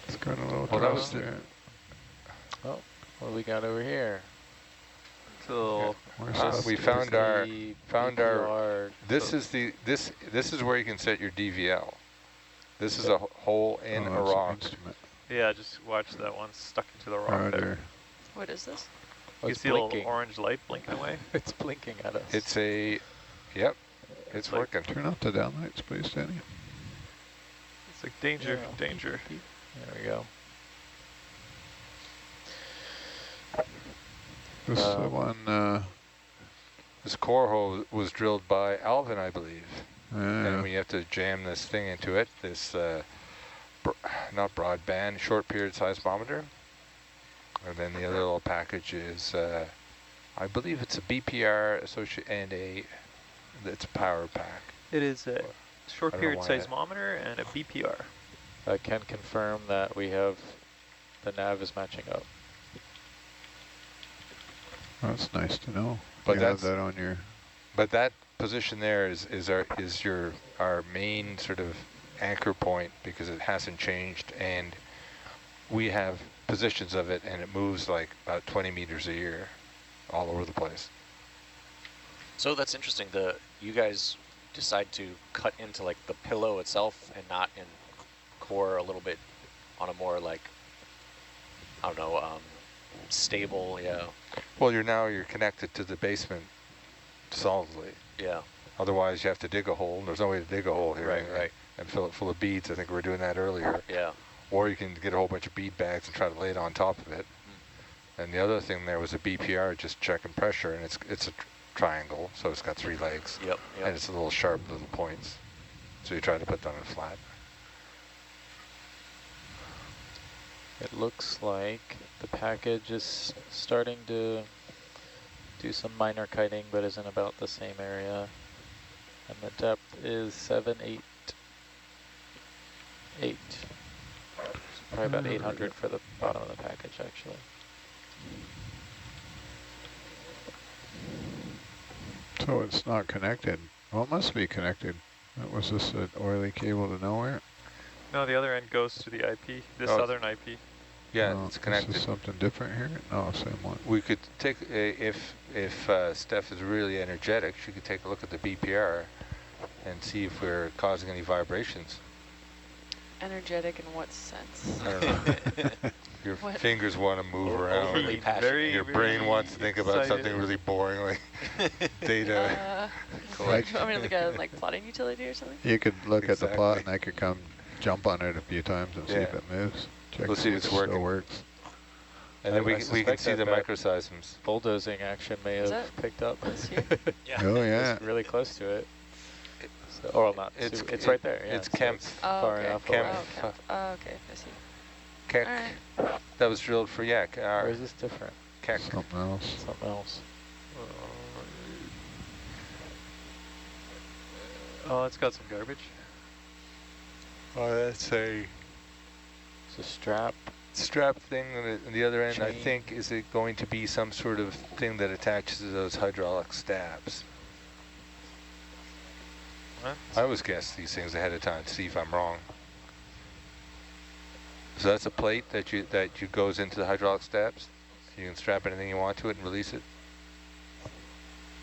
It's got a little thrust there. Oh, what do we got over here? So we found our this is where you can set your DVL. This is a hole in a rock. Yeah, just watch that one stuck into the rock there. What is this? You see a little orange light blinking away? It's blinking at us. It's a, yep, it's like, working. Turn off the downlights, please, Danny. It's like danger, danger. There we go. This one. This core hole was drilled by Alvin, I believe. And Yeah. we have to jam this thing into it. This not broadband, short period seismometer. And then the other little package is, I believe it's a BPR and it's a power pack. It is a short period seismometer and a BPR. I can confirm that we have the nav is matching up. That's nice to know. But you that's have that on your. But that position there is our main sort of anchor point because it hasn't changed, and we have positions of it, and it moves like about 20 meters a year, all over the place. So that's interesting. You guys decide to cut into like the pillow itself and not in core a little bit on a more like, I don't know, stable, Well, you're connected to the basement solidly. Yeah. Otherwise, you have to dig a hole. There's no way to dig a hole here. Right. And fill it full of beads. I think we were doing that earlier. Yeah. Or you can get a whole bunch of bead bags and try to lay it on top of it. And the other thing there was a BPR, just checking pressure, and it's a triangle, so it's got 3 legs. Yep. And it's a little sharp little points. So you try to put that on a flat. It looks like the package is starting to do some minor kiting, but is in about the same area. And the depth is 788. Probably about 800 for the bottom of the package, actually. So it's not connected. Well, it must be connected. Was this an oily cable to nowhere? No, the other end goes to the IP, this southern IP. Yeah, it's connected. This is something different here? No, same one. We could take, if Steph is really energetic, she could take a look at the BPR and see if we're causing any vibrations. Energetic in what sense? I don't know. Your fingers want to move around. Your brain wants to think about something really boring like data collection. You want me to look at like plotting utility or something? You could look at the plot and I could come jump on it a few times and see if it moves. Check We'll see if it's working. Still works. And then we can see the microseisms. Bulldozing action may have picked up. Oh yeah. It's really close to it. So, or not. It's right there. Yeah, it's Kempf. Far enough away. Okay, I see. Keck. Right. That was drilled for yak. Or is this different? Keck. Something else. Something else. Oh, it's got some garbage. Oh, that's a... It's a strap. Strap thing on the other end, I think, is it going to be some sort of thing that attaches to those hydraulic stabs? What? I always guess these things ahead of time to see if I'm wrong. So that's a plate that goes into the hydraulic stabs. You can strap anything you want to it and release it.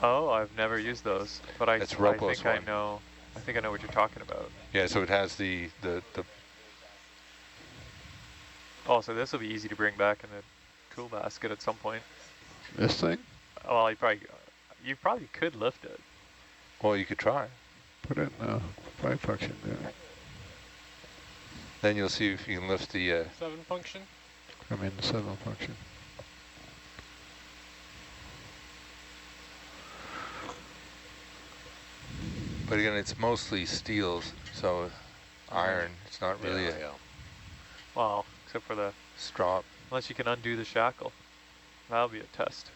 Oh, I've never used those, but I think I know what you're talking about. Yeah, so it has the Oh, so this will be easy to bring back in a cool basket at some point. This thing? Well, you probably could lift it. Well, you could try. Put it in 5 function there. Then you'll see if you can lift the... 7 function? Come in 7 function. But again, it's mostly steels, so iron. It's not really a Well, except for the strop. Unless you can undo the shackle. That'll be a test.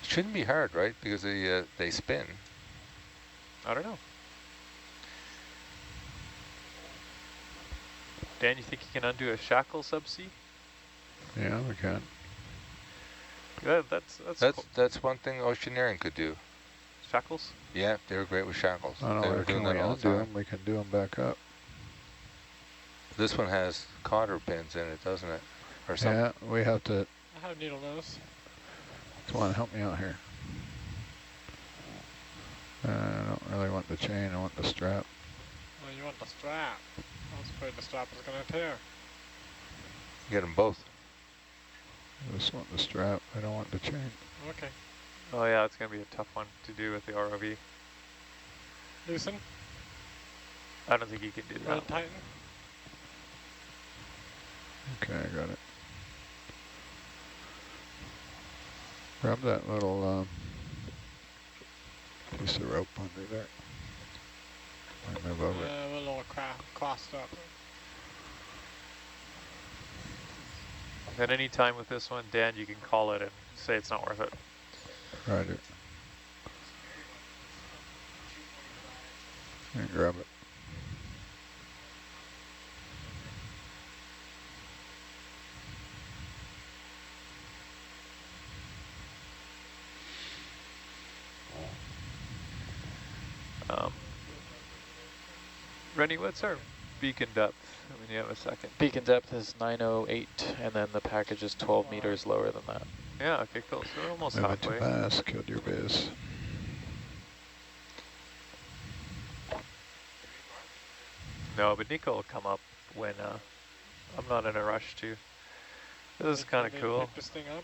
It shouldn't be hard, right? Because they spin. I don't know. Dan, you think you can undo a shackle subsea? Yeah, we can. Yeah, that's one thing Oceaneering could do. Shackles? Yeah, they were great with shackles. I They don't were know, doing can that we all the undo time. them? We can do them back up. This one has cotter pins in it, doesn't it? Or something. Yeah, we have to. I have needle nose. Come on, help me out here. I don't really want the chain, I want the strap. Oh, you want the strap. I was afraid the strap was going to tear. Get them both. I just want the strap, I don't want the chain. Okay. Oh yeah, it's going to be a tough one to do with the ROV. Loosen. I don't think you can do that. Red tighten. Okay, I got it. Grab that little piece of rope under there. I move over. We're a little crossed up. At any time with this one, Dan, you can call it and say it's not worth it. Roger. And grab it. Rennie, what's our beacon depth? When you have a second. Beacon depth is 908, and then the package is 12 meters lower than that. Yeah, okay, cool. So we're almost Move it halfway. too fast, killed your biz. No, but Nico will come up when I'm not in a rush to. This is kind of cool. Pick this thing up.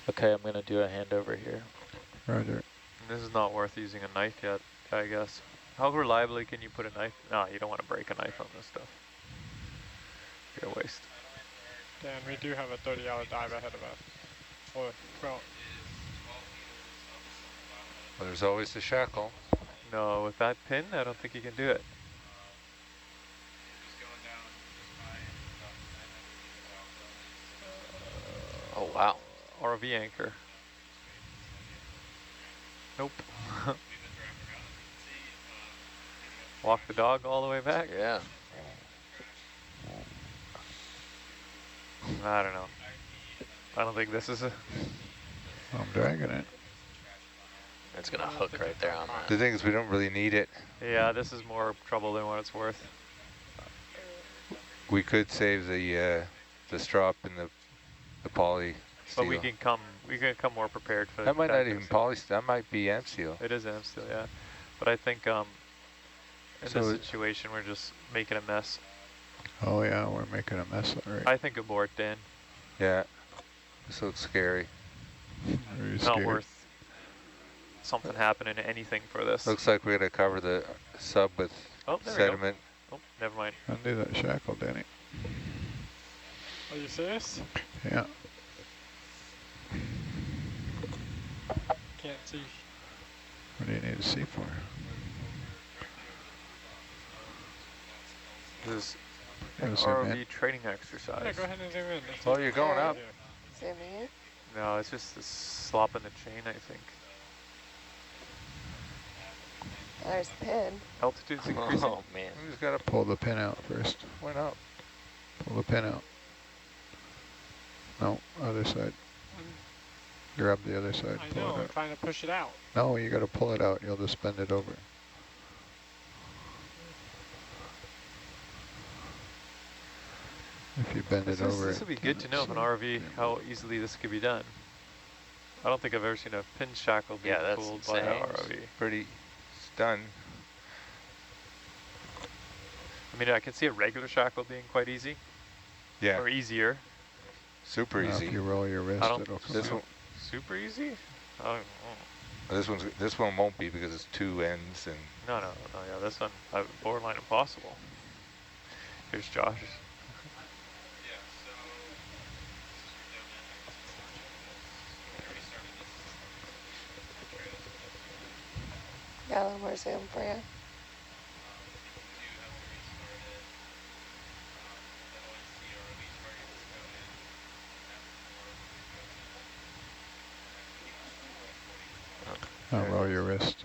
Okay, I'm going to do a handover here. Roger. This is not worth using a knife yet, I guess. How reliably can you put a knife? No, you don't want to break a knife on this stuff. You're a waste. Dan, we do have a 30-hour dive ahead of us. Or 12. Well, there's always the shackle. No, with that pin, I don't think you can do it. Oh, wow. ROV anchor. Nope. Walk the dog all the way back? Yeah. I don't know. I don't think this is a... I'm dragging it. It's going to hook right there on that. The thing is, we don't really need it. Yeah, this is more trouble than what it's worth. We could save the strop and the poly steel. But we can come more prepared for that. Might not kind even of poly. That might be amp steel. It is amp steel, yeah. But I think in So this situation, we're just making a mess. Oh yeah, we're making a mess already. I think abort, Dan. Yeah. This looks scary. Are you Not scared? worth something happening to anything for this. Looks like we're going to cover the sub with sediment. Oh, never mind. Undo that shackle, Danny. Are you serious? Yeah. Can't see. What do you need to see for? This is Yeah, an zoom ROV in. training exercise. Yeah, go ahead and zoom in. Oh, you're going up. Zooming in. No, it's just the slop in the chain, I think. There's the pin. Altitude's increasing. Oh, man. We just got to Pull the pin out first. point up. Pull the pin out. No, other side. Grab the other side. I Pull know, it I'm out. trying to push it out. No, you got to pull it out. You'll just bend it over. If you bend it over. This would be good to know of an ROV how easily this could be done. I don't think I've ever seen a pin shackle be Yeah, that's pulled by an insane. ROV. Pretty done. And mean, I can see a regular shackle being quite easy. Yeah. Or easier. Super easy. If you roll your wrist, it'll come this out. one, super easy? Oh, this one won't be because it's 2 ends and. No, yeah, this one, borderline impossible. Here's Josh. Got a little more zoom for you. Roll your wrist.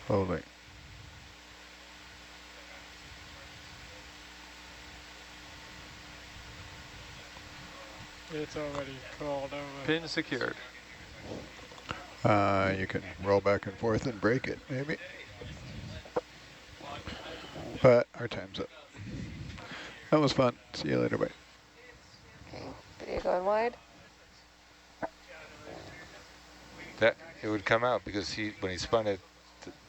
Slowly. It's already crawled over. Pin secured. You can roll back and forth and break it, maybe. But our time's up. That was fun. See you later, bye. Okay, video going wide. That it would come out because when he spun it,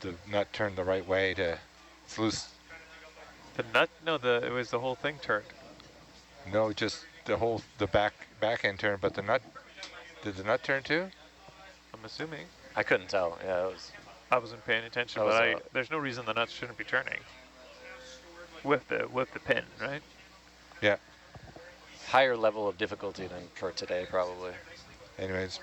the nut turned the right way to. It's loose. The nut? No, it was the whole thing turned. No, just the back end turned, but the nut. Did the nut turn too? I'm assuming. I couldn't tell. Yeah, I wasn't paying attention, but there's no reason the nuts shouldn't be turning. With the pin, right? Yeah. Higher level of difficulty than for today, probably. Anyways.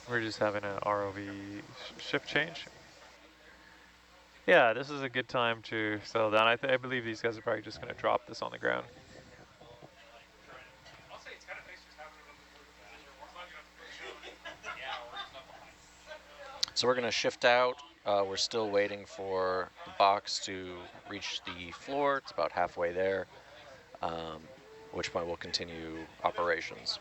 We're just having an ROV shift change. Yeah, this is a good time to settle down. I believe these guys are probably just going to drop this on the ground. So we're going to shift out. We're still waiting for the box to reach the floor. It's about halfway there, at which point we'll continue operations.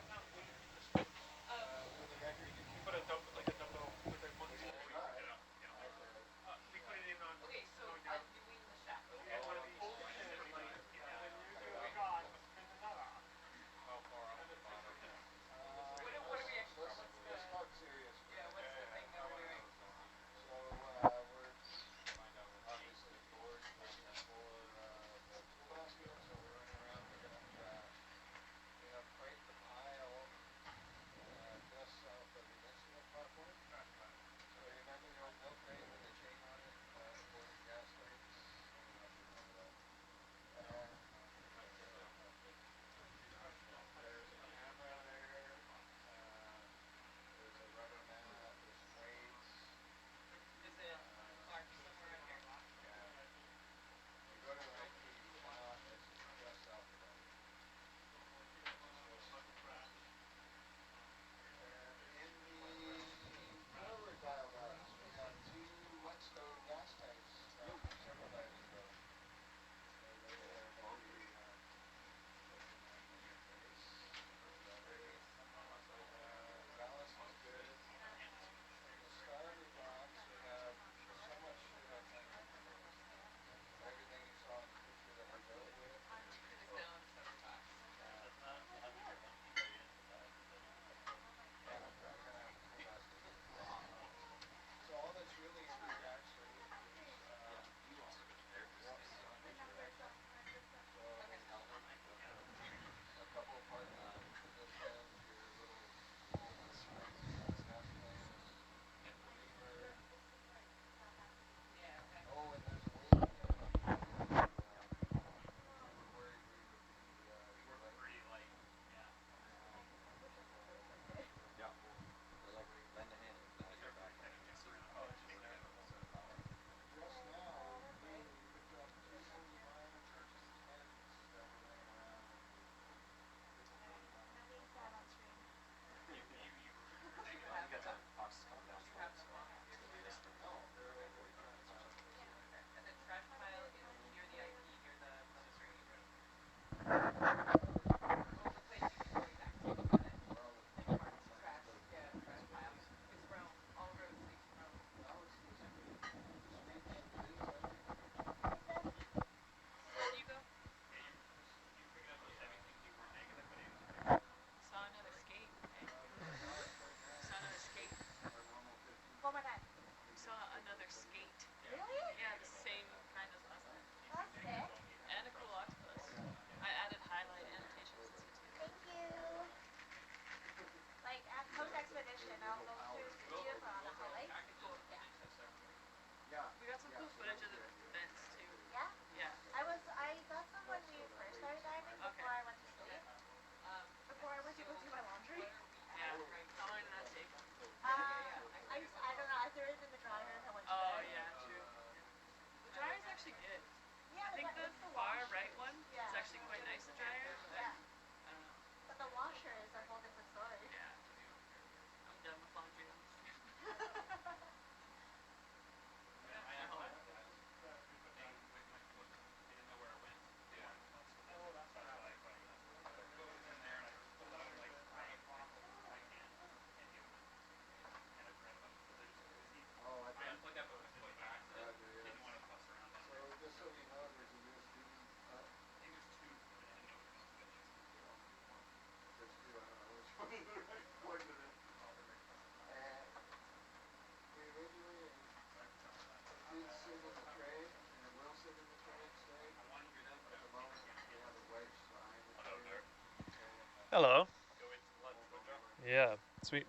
Sweet.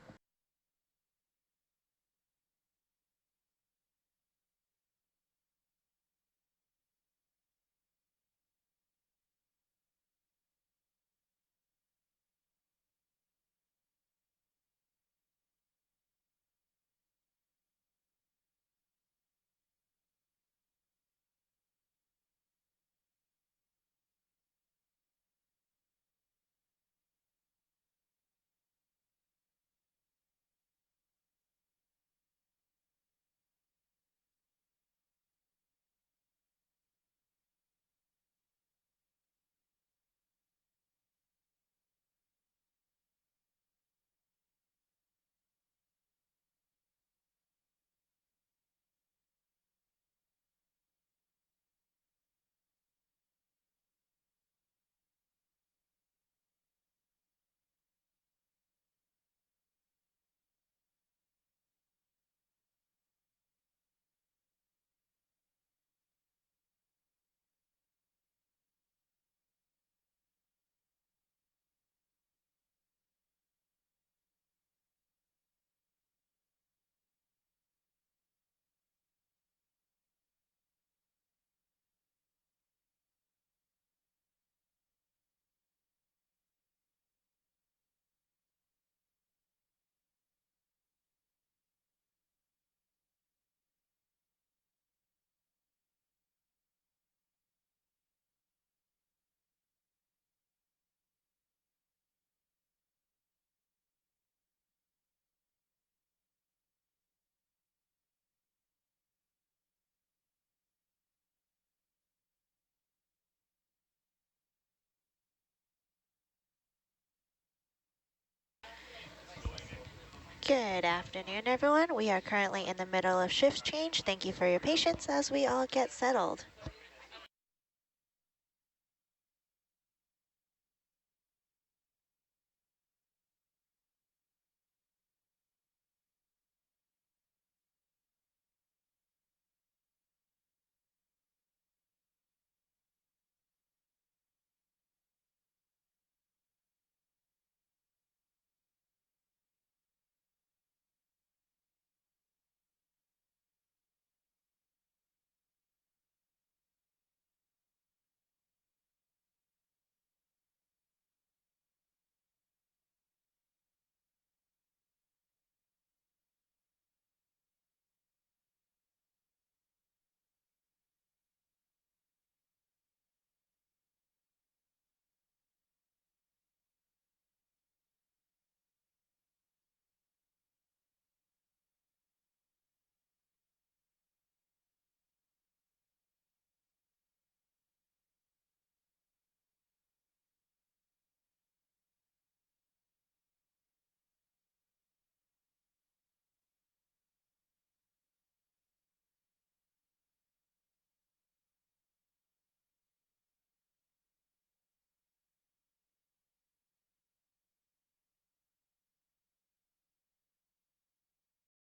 Good afternoon, everyone. We are currently in the middle of shift change. Thank you for your patience as we all get settled.